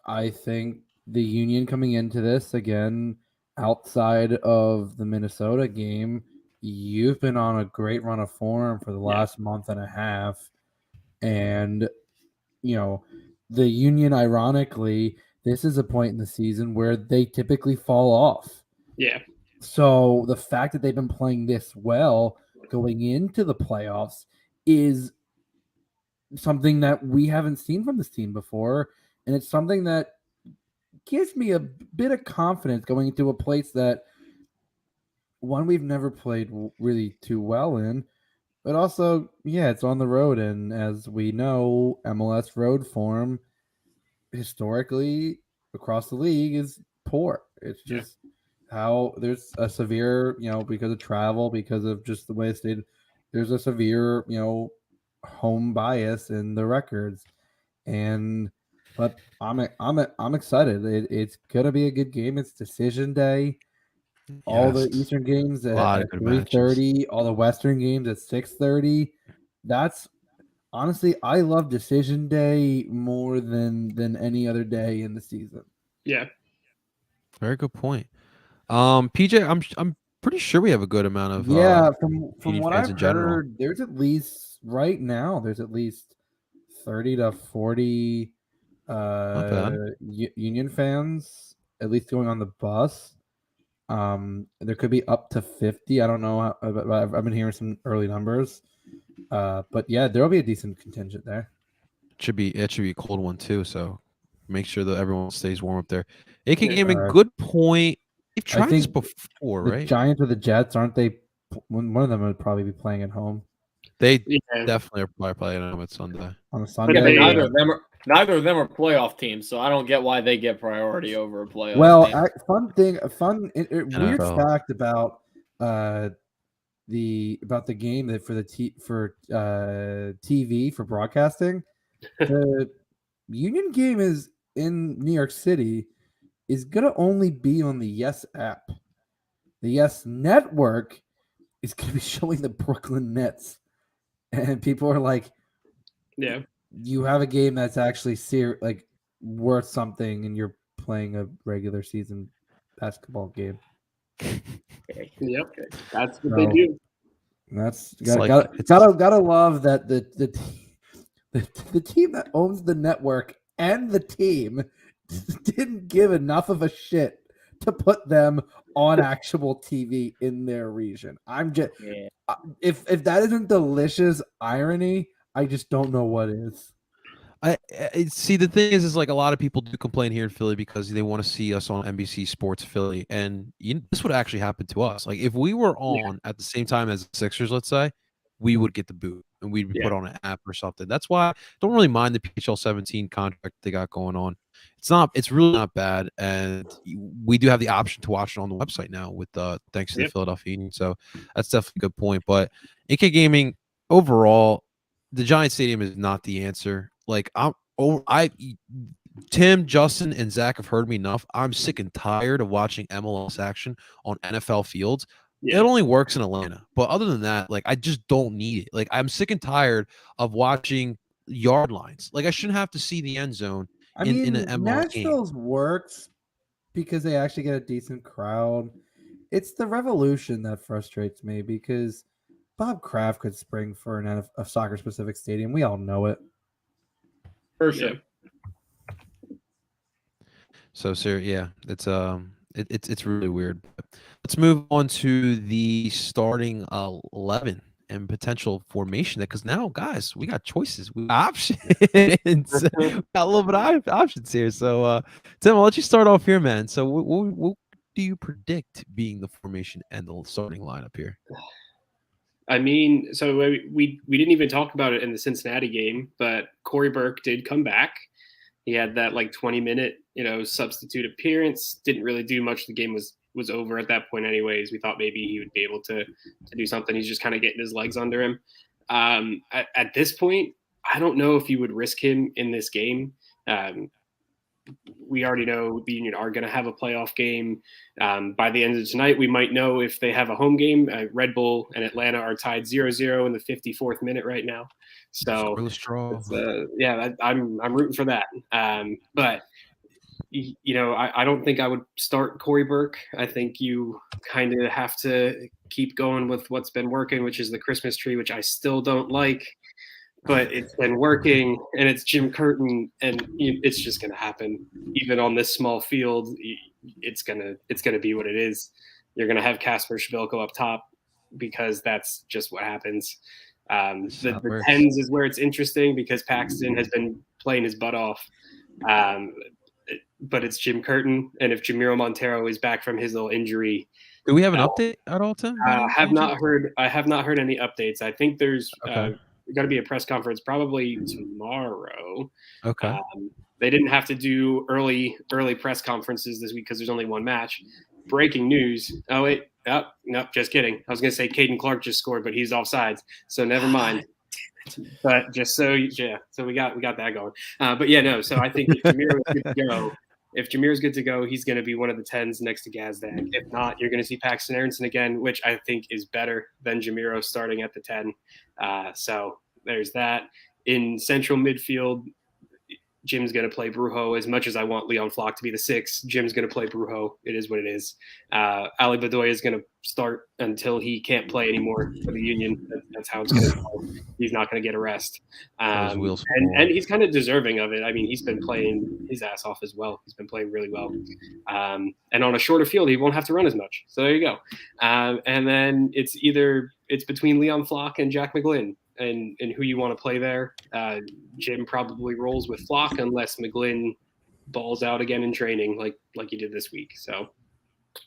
D: I think the Union coming into this, again, outside of the Minnesota game, you've been on a great run of form for the last month and a half. And, the Union, ironically, this is a point in the season where they typically fall off.
C: Yeah.
D: So the fact that they've been playing this well going into the playoffs is something that we haven't seen from this team before. And it's something that gives me a bit of confidence going into a place that, one, we've never played really too well in, but also, it's on the road. And as we know, MLS road form historically across the league is poor. It's just how there's a severe, because of travel, because of just the way it's stayed, there's a severe, home bias in the records. But I'm excited. It's gonna be a good game. It's decision day. All the Eastern games at 3:30, all the Western games at 6:30. That's honestly, I love decision day more than any other day in the season.
C: Yeah,
A: very good point. PJ, I'm pretty sure we have a good amount of
D: from what I've heard, there's at least right now 30 to 40 Union fans at least going on the bus. There could be up to 50. I don't know. I've been hearing some early numbers. But yeah, there will be a decent contingent there.
A: It should be a cold one too. So make sure that everyone stays warm up there. AK
C: Yeah,
A: Gaming, good point. They've
D: I
A: tried this
D: think
A: before,
D: the
A: right?
D: Giants or the Jets, aren't they? One of them would probably be playing at home
A: They
C: yeah.
A: definitely are probably playing them at Sunday.
D: on a
C: But
D: Sunday.
C: they-
B: Neither of them are playoff teams, so I don't get why they get priority over a playoff
D: Well,
B: team.
D: weird
A: NFL.
D: fact about the game that for TV for broadcasting. The Union game is in New York City is gonna only be on the Yes app. The Yes network is gonna be showing the Brooklyn Nets, and people are like,
C: Yeah.
D: "You have a game that's actually worth something, and you're playing a regular season basketball game."
C: Yep. That's what
D: So,
C: they do.
D: That's
A: It's like-
D: gotta love that the team that owns the network and the team didn't give enough of a shit to put them on actual TV in their region. I'm just
B: Yeah.
D: if that isn't delicious irony, I just don't know what is.
A: I see. The thing is like a lot of people do complain here in Philly because they want to see us on NBC Sports Philly, and this would actually happen to us. Like if we were on at the same time as the Sixers, let's say, we would get the boot and we'd be put on an app or something. That's why I don't really mind the PHL 17 contract they got going on. It's really not bad, and we do have the option to watch it on the website now with thanks to the Philadelphia Union. So that's definitely a good point. But AK Gaming overall, the Giant Stadium is not the answer. Like Tim, Justin, and Zach have heard me enough. I'm sick and tired of watching MLS action on NFL fields.
C: Yeah.
A: It only works in Atlanta, but other than that, like I just don't need it. Like I'm sick and tired of watching yard lines. Like I shouldn't have to see the end zone in an MLS game.
D: Nashville's works because they actually get a decent crowd. It's the Revolution that frustrates me because Bob Kraft could spring for a soccer-specific stadium. We all know it.
B: For sure.
A: So, sir, yeah, it's really weird. Let's move on to the starting 11 and potential formation. Because now, guys, we got choices, we got options, we got a little bit of options here. So, Tim, I'll let you start off here, man. So, what do you predict being the formation and the starting lineup here?
C: I mean, so we didn't even talk about it in the Cincinnati game, but Corey Burke did come back. He had that like 20-minute, substitute appearance. Didn't really do much. The game was over at that point anyways. We thought maybe he would be able to do something. He's just kind of getting his legs under him. At this point, I don't know if you would risk him in this game. We already know the Union are going to have a playoff game. By the end of tonight, we might know if they have a home game. Red Bull and Atlanta are tied 0-0 in the 54th minute right now. So, I'm rooting for that. But, I don't think I would start Corey Burke. I think you kind of have to keep going with what's been working, which is the Christmas tree, which I still don't like. But it's been working, and it's Jim Curtin, and it's just going to happen. Even on this small field, it's gonna be what it is. You're going to have Kasper Schvilko up top because that's just what happens. The tens is where it's interesting because Paxton has been playing his butt off. But it's Jim Curtin, and if Jamiro Montero is back from his little injury,
A: do we have an update at all, Tim?
C: I have not heard any updates. I think there's got to be a press conference probably tomorrow.
A: Okay.
C: They didn't have to do early press conferences this week because there's only one match. Breaking news. Oh wait, no, just kidding. I was gonna say Caden Clark just scored, but he's offsides, so never mind. But just so we got that going. But yeah, no. So I think if Jameer is good to go, he's going to be one of the 10s next to Gazdag. If not, you're going to see Paxton Aronson again, which I think is better than Jamiro starting at the 10. So there's that. In central midfield, Jim's going to play Brujo. As much as I want Leon Flock to be the 6, Jim's going to play Brujo. It is what it is. Ali Bedoya is going to start until he can't play anymore for the Union. That's how it's going to go. He's not going to get a rest. And he's kind of deserving of it. I mean, he's been playing his ass off as well. He's been playing really well. And on a shorter field, he won't have to run as much. So there you go. And then it's between Leon Flock and Jack Mcglynn. And who you want to play there. Jim probably rolls with Flock unless Mcglynn balls out again in training like he did this week. So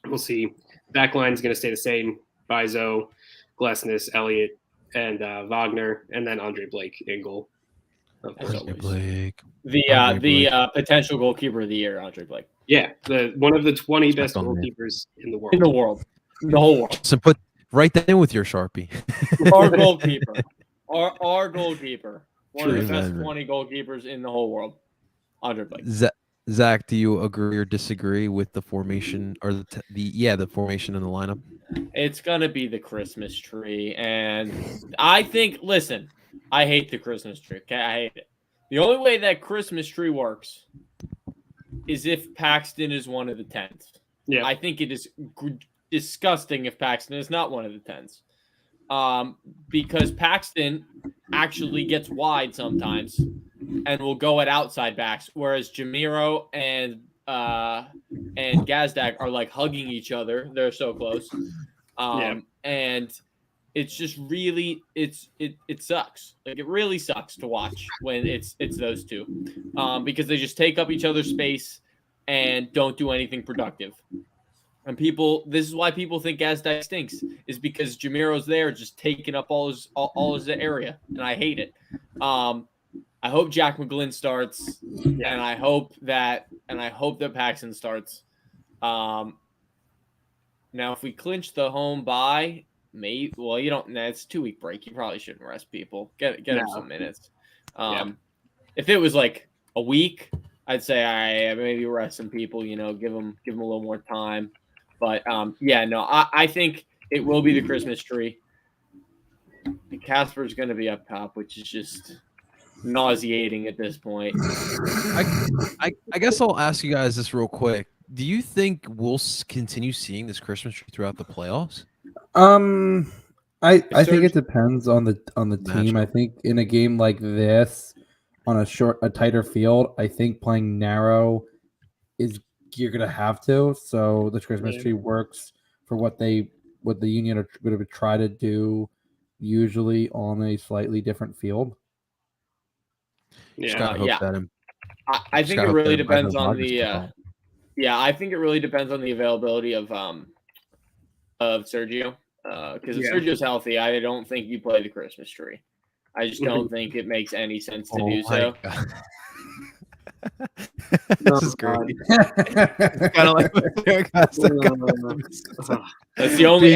C: we'll see. Backline is going to stay the same. Bizo, Glesnes, Elliott, and Wagner, and then Andre Blake in goal.
A: Andre Blake.
B: The potential goalkeeper of the year, Andre Blake.
C: Yeah, one of the 20 best goalkeepers in the world.
B: In the world. The whole world.
A: So write that in with your Sharpie.
B: Our goalkeeper. Our goalkeeper, one of the best 20 goalkeepers in the whole world, Andre Blake.
A: Zach, do you agree or disagree with the formation or the formation in the lineup?
B: It's gonna be the Christmas tree, and I think. Listen, I hate the Christmas tree. Okay, I hate it. The only way that Christmas tree works is if Paxton is one of the 10s.
C: Yeah,
B: I think it is disgusting if Paxton is not one of the 10s. Because Paxton actually gets wide sometimes and will go at outside backs, whereas Jamiro and Gazdag are like hugging each other. They're so close. And it's just really it sucks. Like it really sucks to watch when it's those two. Because they just take up each other's space and don't do anything productive. And this is why people think Gazdag stinks, is because Jamiro's there just taking up all his area, and I hate it. I hope Jack Mcglynn starts, and I hope that Paxton starts. Now, if we clinch the home bye, maybe you don't. It's a 2-week break. You probably shouldn't rest people. Get them some minutes. If it was like a week, I'd say I maybe rest some people. Give them a little more time. But, I think it will be the Christmas tree. Casper's going to be up top, which is just nauseating at this point.
A: I guess I'll ask you guys this real quick. Do you think we'll continue seeing this Christmas tree throughout the playoffs?
D: I think it depends on the team. I think in a game like this, on a tighter field, I think playing narrow you're gonna have to. So the Christmas tree works for what the Union are going to try to do, usually on a slightly different field.
B: I think it really depends on the. I think it really depends on the availability of Sergio. Because if Sergio's healthy, I don't think you play the Christmas tree. I just don't think it makes any sense to do so.
A: This is great. Kind of like
B: that's the only.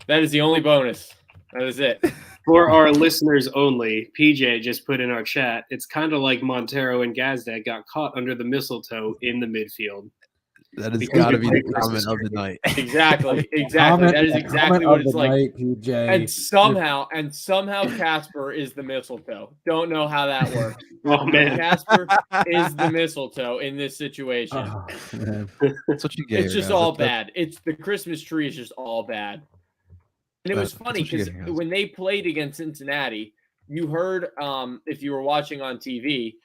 B: That is the only bonus. That is it.
C: For our listeners only, PJ just put in our chat. It's kind of like Montero and Gazdag got caught under the mistletoe in the midfield.
A: That has got to be the comment of the night.
B: Exactly. That is exactly what it's like. Night, PJ. And somehow Casper is the mistletoe. Don't know how that works.
C: Oh man,
B: Casper is the mistletoe in this situation.
A: Oh, man. That's what you get.
B: It's just all bad. It's the Christmas tree is just all bad. And it was funny because when they played against Cincinnati, you heard if you were watching on TV,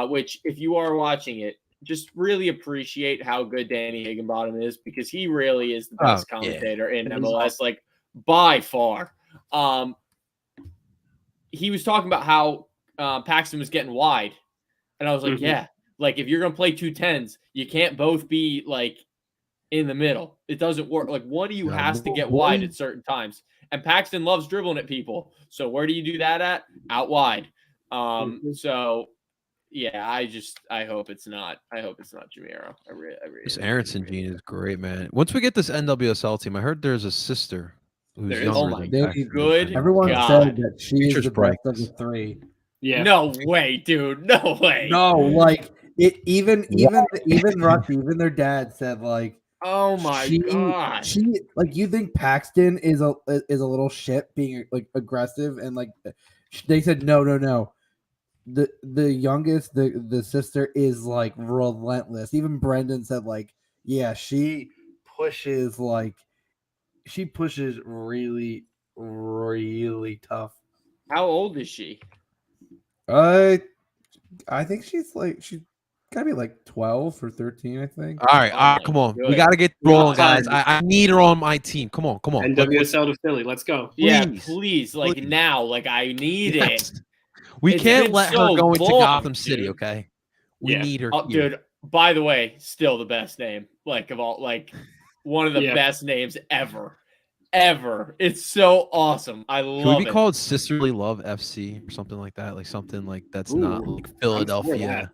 B: which if you are watching it, just really appreciate how good Danny Higginbottom is, because he really is the best commentator in MLS, like by far. He was talking about how Paxton was getting wide, and I was like, like if you're gonna play 2 10s, you can't both be like in the middle. It doesn't work. Like one of you has to get wide at certain times, and Paxton loves dribbling at people. So where do you do that at? Out wide. So. Yeah, I hope it's not. I hope it's not Jamiro. I really
A: this Aronson gene is great, man. Once we get this NWSL team, I heard there's a sister who's younger than
B: good.
D: Everyone said that she is the best of the 3.
C: Yeah.
B: No way, dude. No way.
D: No, like it. Even Rush, even their dad said like,
B: "Oh my god."
D: She like you think Paxton is a little shit being like aggressive and like they said no. the youngest, the sister is like relentless. Even Brendan said like, yeah, she pushes really, really tough.
B: How old is she?
D: I think she's gotta be like 12 or 13, I think.
A: All right,
B: Oh my
A: come on. We
B: good.
A: got to get
C: We got
A: rolling, guys.
C: time.
A: I need her on my team. Come on.
C: NWSL to Philly. Let's go.
B: Yeah,
A: Please.
B: please, like
A: Please.
B: now, like I need
A: Yes.
B: it.
A: We
B: It's
A: can't
B: been
A: let her
B: so
A: go into
B: long,
A: Gotham City,
B: dude.
A: okay? We
C: Yeah.
A: need her
B: Oh,
A: here.
B: dude. By the way, still the best name, like of all, like one of the
C: Yeah.
B: best names ever. It's so awesome. I
A: Should we
B: love
A: be
B: it.
A: called Sisterly Love FC or something like that? Like something like that's not
C: Ooh,
A: like
C: I'm for
A: Philadelphia.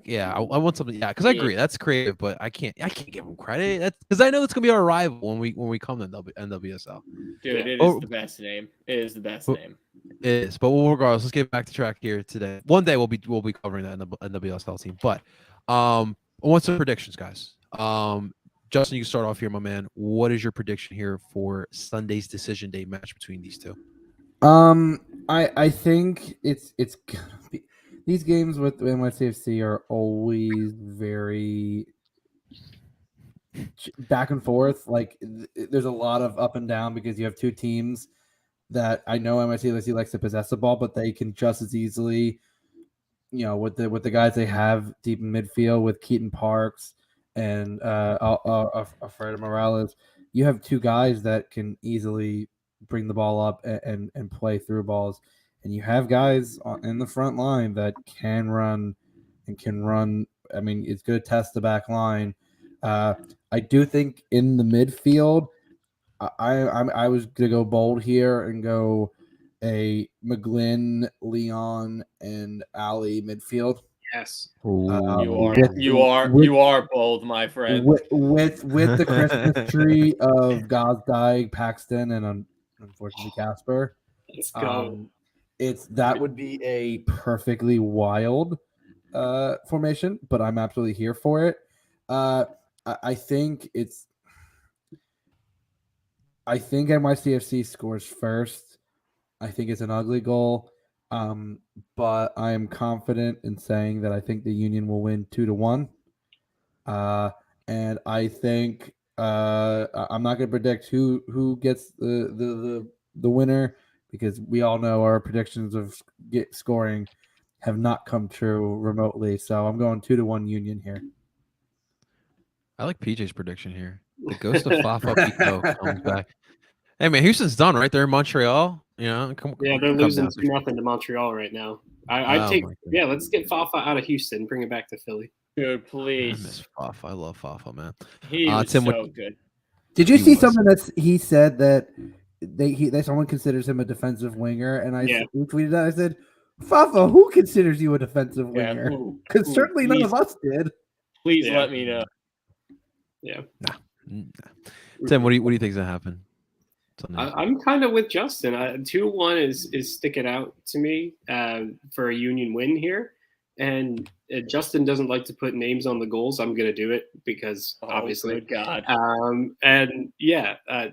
A: Yeah, I want something. Yeah, because I agree, that's creative, but I can't give them credit. That's because I know it's gonna be our rival when we come to NWSL.
B: Dude,
C: Yeah.
B: it is the best name. It is the best name.
A: It is, but regardless, let's get back to track here today. One day we'll be covering that NWSL team. But I want some predictions, guys. Justin, you can start off here, my man. What is your prediction here for Sunday's decision day match between these two?
D: I think it's gonna be, these games with NYCFC are always very back and forth. Like there's a lot of up and down because you have two teams that I know NYCFC likes to possess the ball, but they can just as easily, with the guys they have deep in midfield with Keaton Parks and Alfredo Morales. You have two guys that can easily bring the ball up and play through balls, and you have guys in the front line that can run. I mean, it's going to test the back line. I do think in the midfield, I was going to go bold here and go a Mcglynn, Leon, and Ali midfield.
C: Yes.
B: You are bold, my friend.
D: With the Christmas tree of Gazdag, Paxton, and unfortunately Casper.
C: Let's go.
D: That would be a perfectly wild formation, but I'm absolutely here for it. I think NYCFC scores first. I think it's an ugly goal. But I am confident in saying that I think the Union will win 2-1. And I think I'm not going to predict who gets the winner because we all know our predictions of scoring have not come true remotely. So I'm going 2-1 Union here.
A: I like PJ's prediction here. The ghost of Fafa Pico comes back. Hey man, Houston's done right there in Montreal.
C: They're losing 2-0 to Montreal right now. Let's get Fafa out of Houston, bring it back to Philly.
B: Dude,
A: I
B: please.
A: miss Fafa. I love Fafa, man.
B: He was
A: Tim,
B: so good.
D: Did you see something he said that someone considers him a defensive winger, and I tweeted that. I said, Fafa, who considers you a defensive winger? Because certainly none of us did.
B: Please let me know.
C: Yeah.
A: Nah. Tim, what do you think is gonna happen?
C: I'm kind of with Justin. 2-1 is sticking out to me for a Union win here. And Justin doesn't like to put names on the goals. I'm going to do it because obviously.
B: Good God.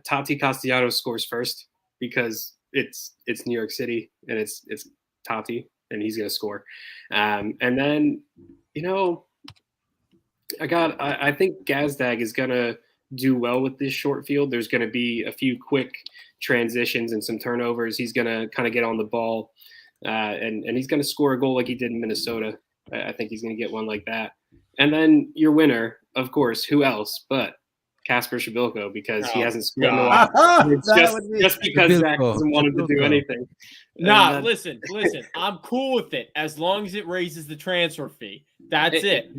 C: Tati Castellanos scores first because it's New York City and it's Tati and he's going to score. And then, I think Gazdag is going to do well with this short field. There's going to be a few quick transitions and some turnovers. He's going to kind of get on the ball and he's going to score a goal like he did in Minnesota. I think he's going to get one like that. And then your winner, of course, who else but Kasper Shabilko, because he hasn't scored in a while. Just because Zach doesn't want him to do anything.
B: Listen. I'm cool with it as long as it raises the transfer fee. That's it.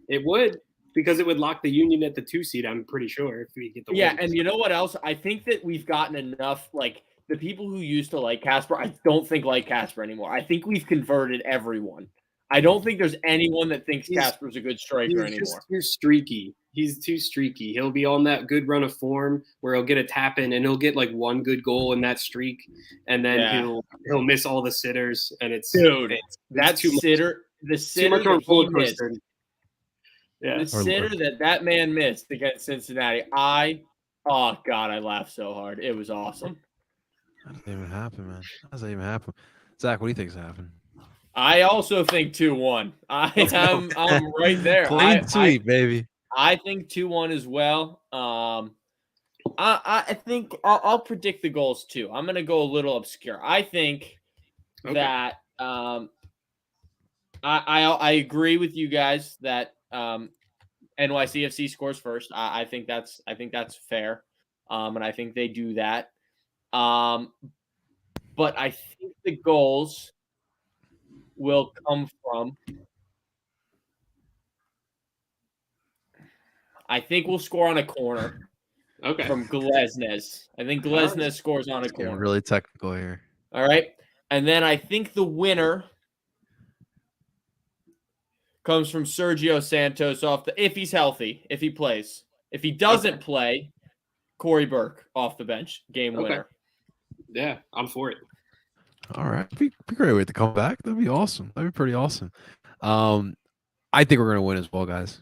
C: It would. Because it would lock the Union at the 2 seed, I'm pretty sure, if we get the win.
B: And you know what else? I think that we've gotten enough, like, the people who used to like Kasper, I don't think like Kasper anymore. I think we've converted everyone. I don't think there's anyone that thinks Kasper's a good striker anymore.
C: Just too streaky. He's too streaky. He'll be on that good run of form where he'll get a tap in and he'll get like one good goal in that streak, and then he'll miss all the sitters. And it's
B: that sitter, the sitter that he missed.
C: Yeah.
B: The sitter that man missed against Cincinnati. I laughed so hard. It was awesome.
A: That doesn't even happen, man. That doesn't even happen. Zach, what do you think is happening?
B: I also think 2-1. I'm right there.
A: Clean sweep, baby.
B: I think 2-1 as well. I think I'll predict the goals too. I'm going to go a little obscure. I think that I agree with you guys that NYCFC scores first. I think that's fair, and I think they do that. But I think the goals will come from. I think we'll score on a corner.
C: Okay.
B: From Glesnes. I think Glesnes scores on a corner.
A: Getting really technical here.
B: All right. And then I think the winner comes from Sergio Santos if he's healthy, if he plays. If he doesn't play, Corey Burke off the bench, game winner.
C: Yeah, I'm for it.
A: All right. Be a great way to come back. That'd be awesome. That'd be pretty awesome. I think we're going to win as well, guys.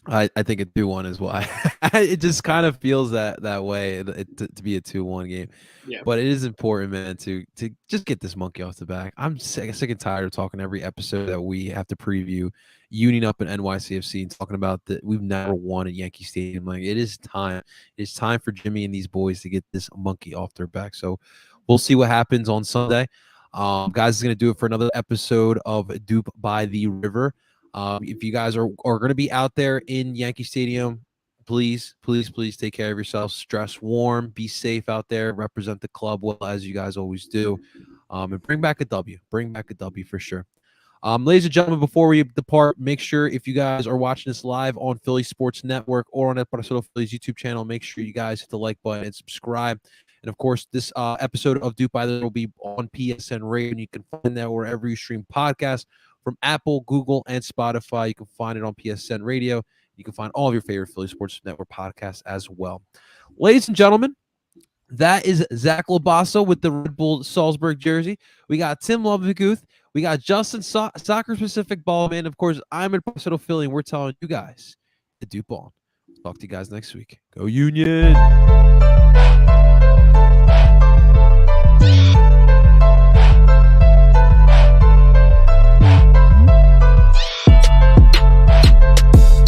A: I think a 2-1 is why. It just kind of feels that way to be a 2-1 game.
C: Yeah.
A: But it is important, man, to just get this monkey off the back. I'm sick and tired of talking every episode that we have to preview Union up in NYCFC and talking about that we've never won at Yankee Stadium. Like, it is time. It's time for Jimmy and these boys to get this monkey off their back. So we'll see what happens on Sunday. Guys, is going to do it for another episode of Dupe by the River. If you guys are going to be out there in Yankee Stadium, please take care of yourselves. Dress warm, be safe out there, represent the club well as you guys always do, and bring back a W. Bring back a W for sure. Ladies and gentlemen, before we depart, make sure if you guys are watching this live on Philly Sports Network or on Barcelona Phillies YouTube channel, make sure you guys hit the like button and subscribe. And of course, this episode of Dupe by the will be on PSN Radio, and you can find that wherever you stream podcasts. From Apple, Google, and Spotify. You can find it on PSN Radio. You can find all of your favorite Philly Sports Network podcasts as well. Ladies and gentlemen, that is Zach Labasso with the Red Bull Salzburg jersey. We got Tim Loveguth. We got Justin Soccer Specific Ballman. Of course, I'm in Barcelona Philly, and we're telling you guys to Dupe on. Talk to you guys next week. Go Union!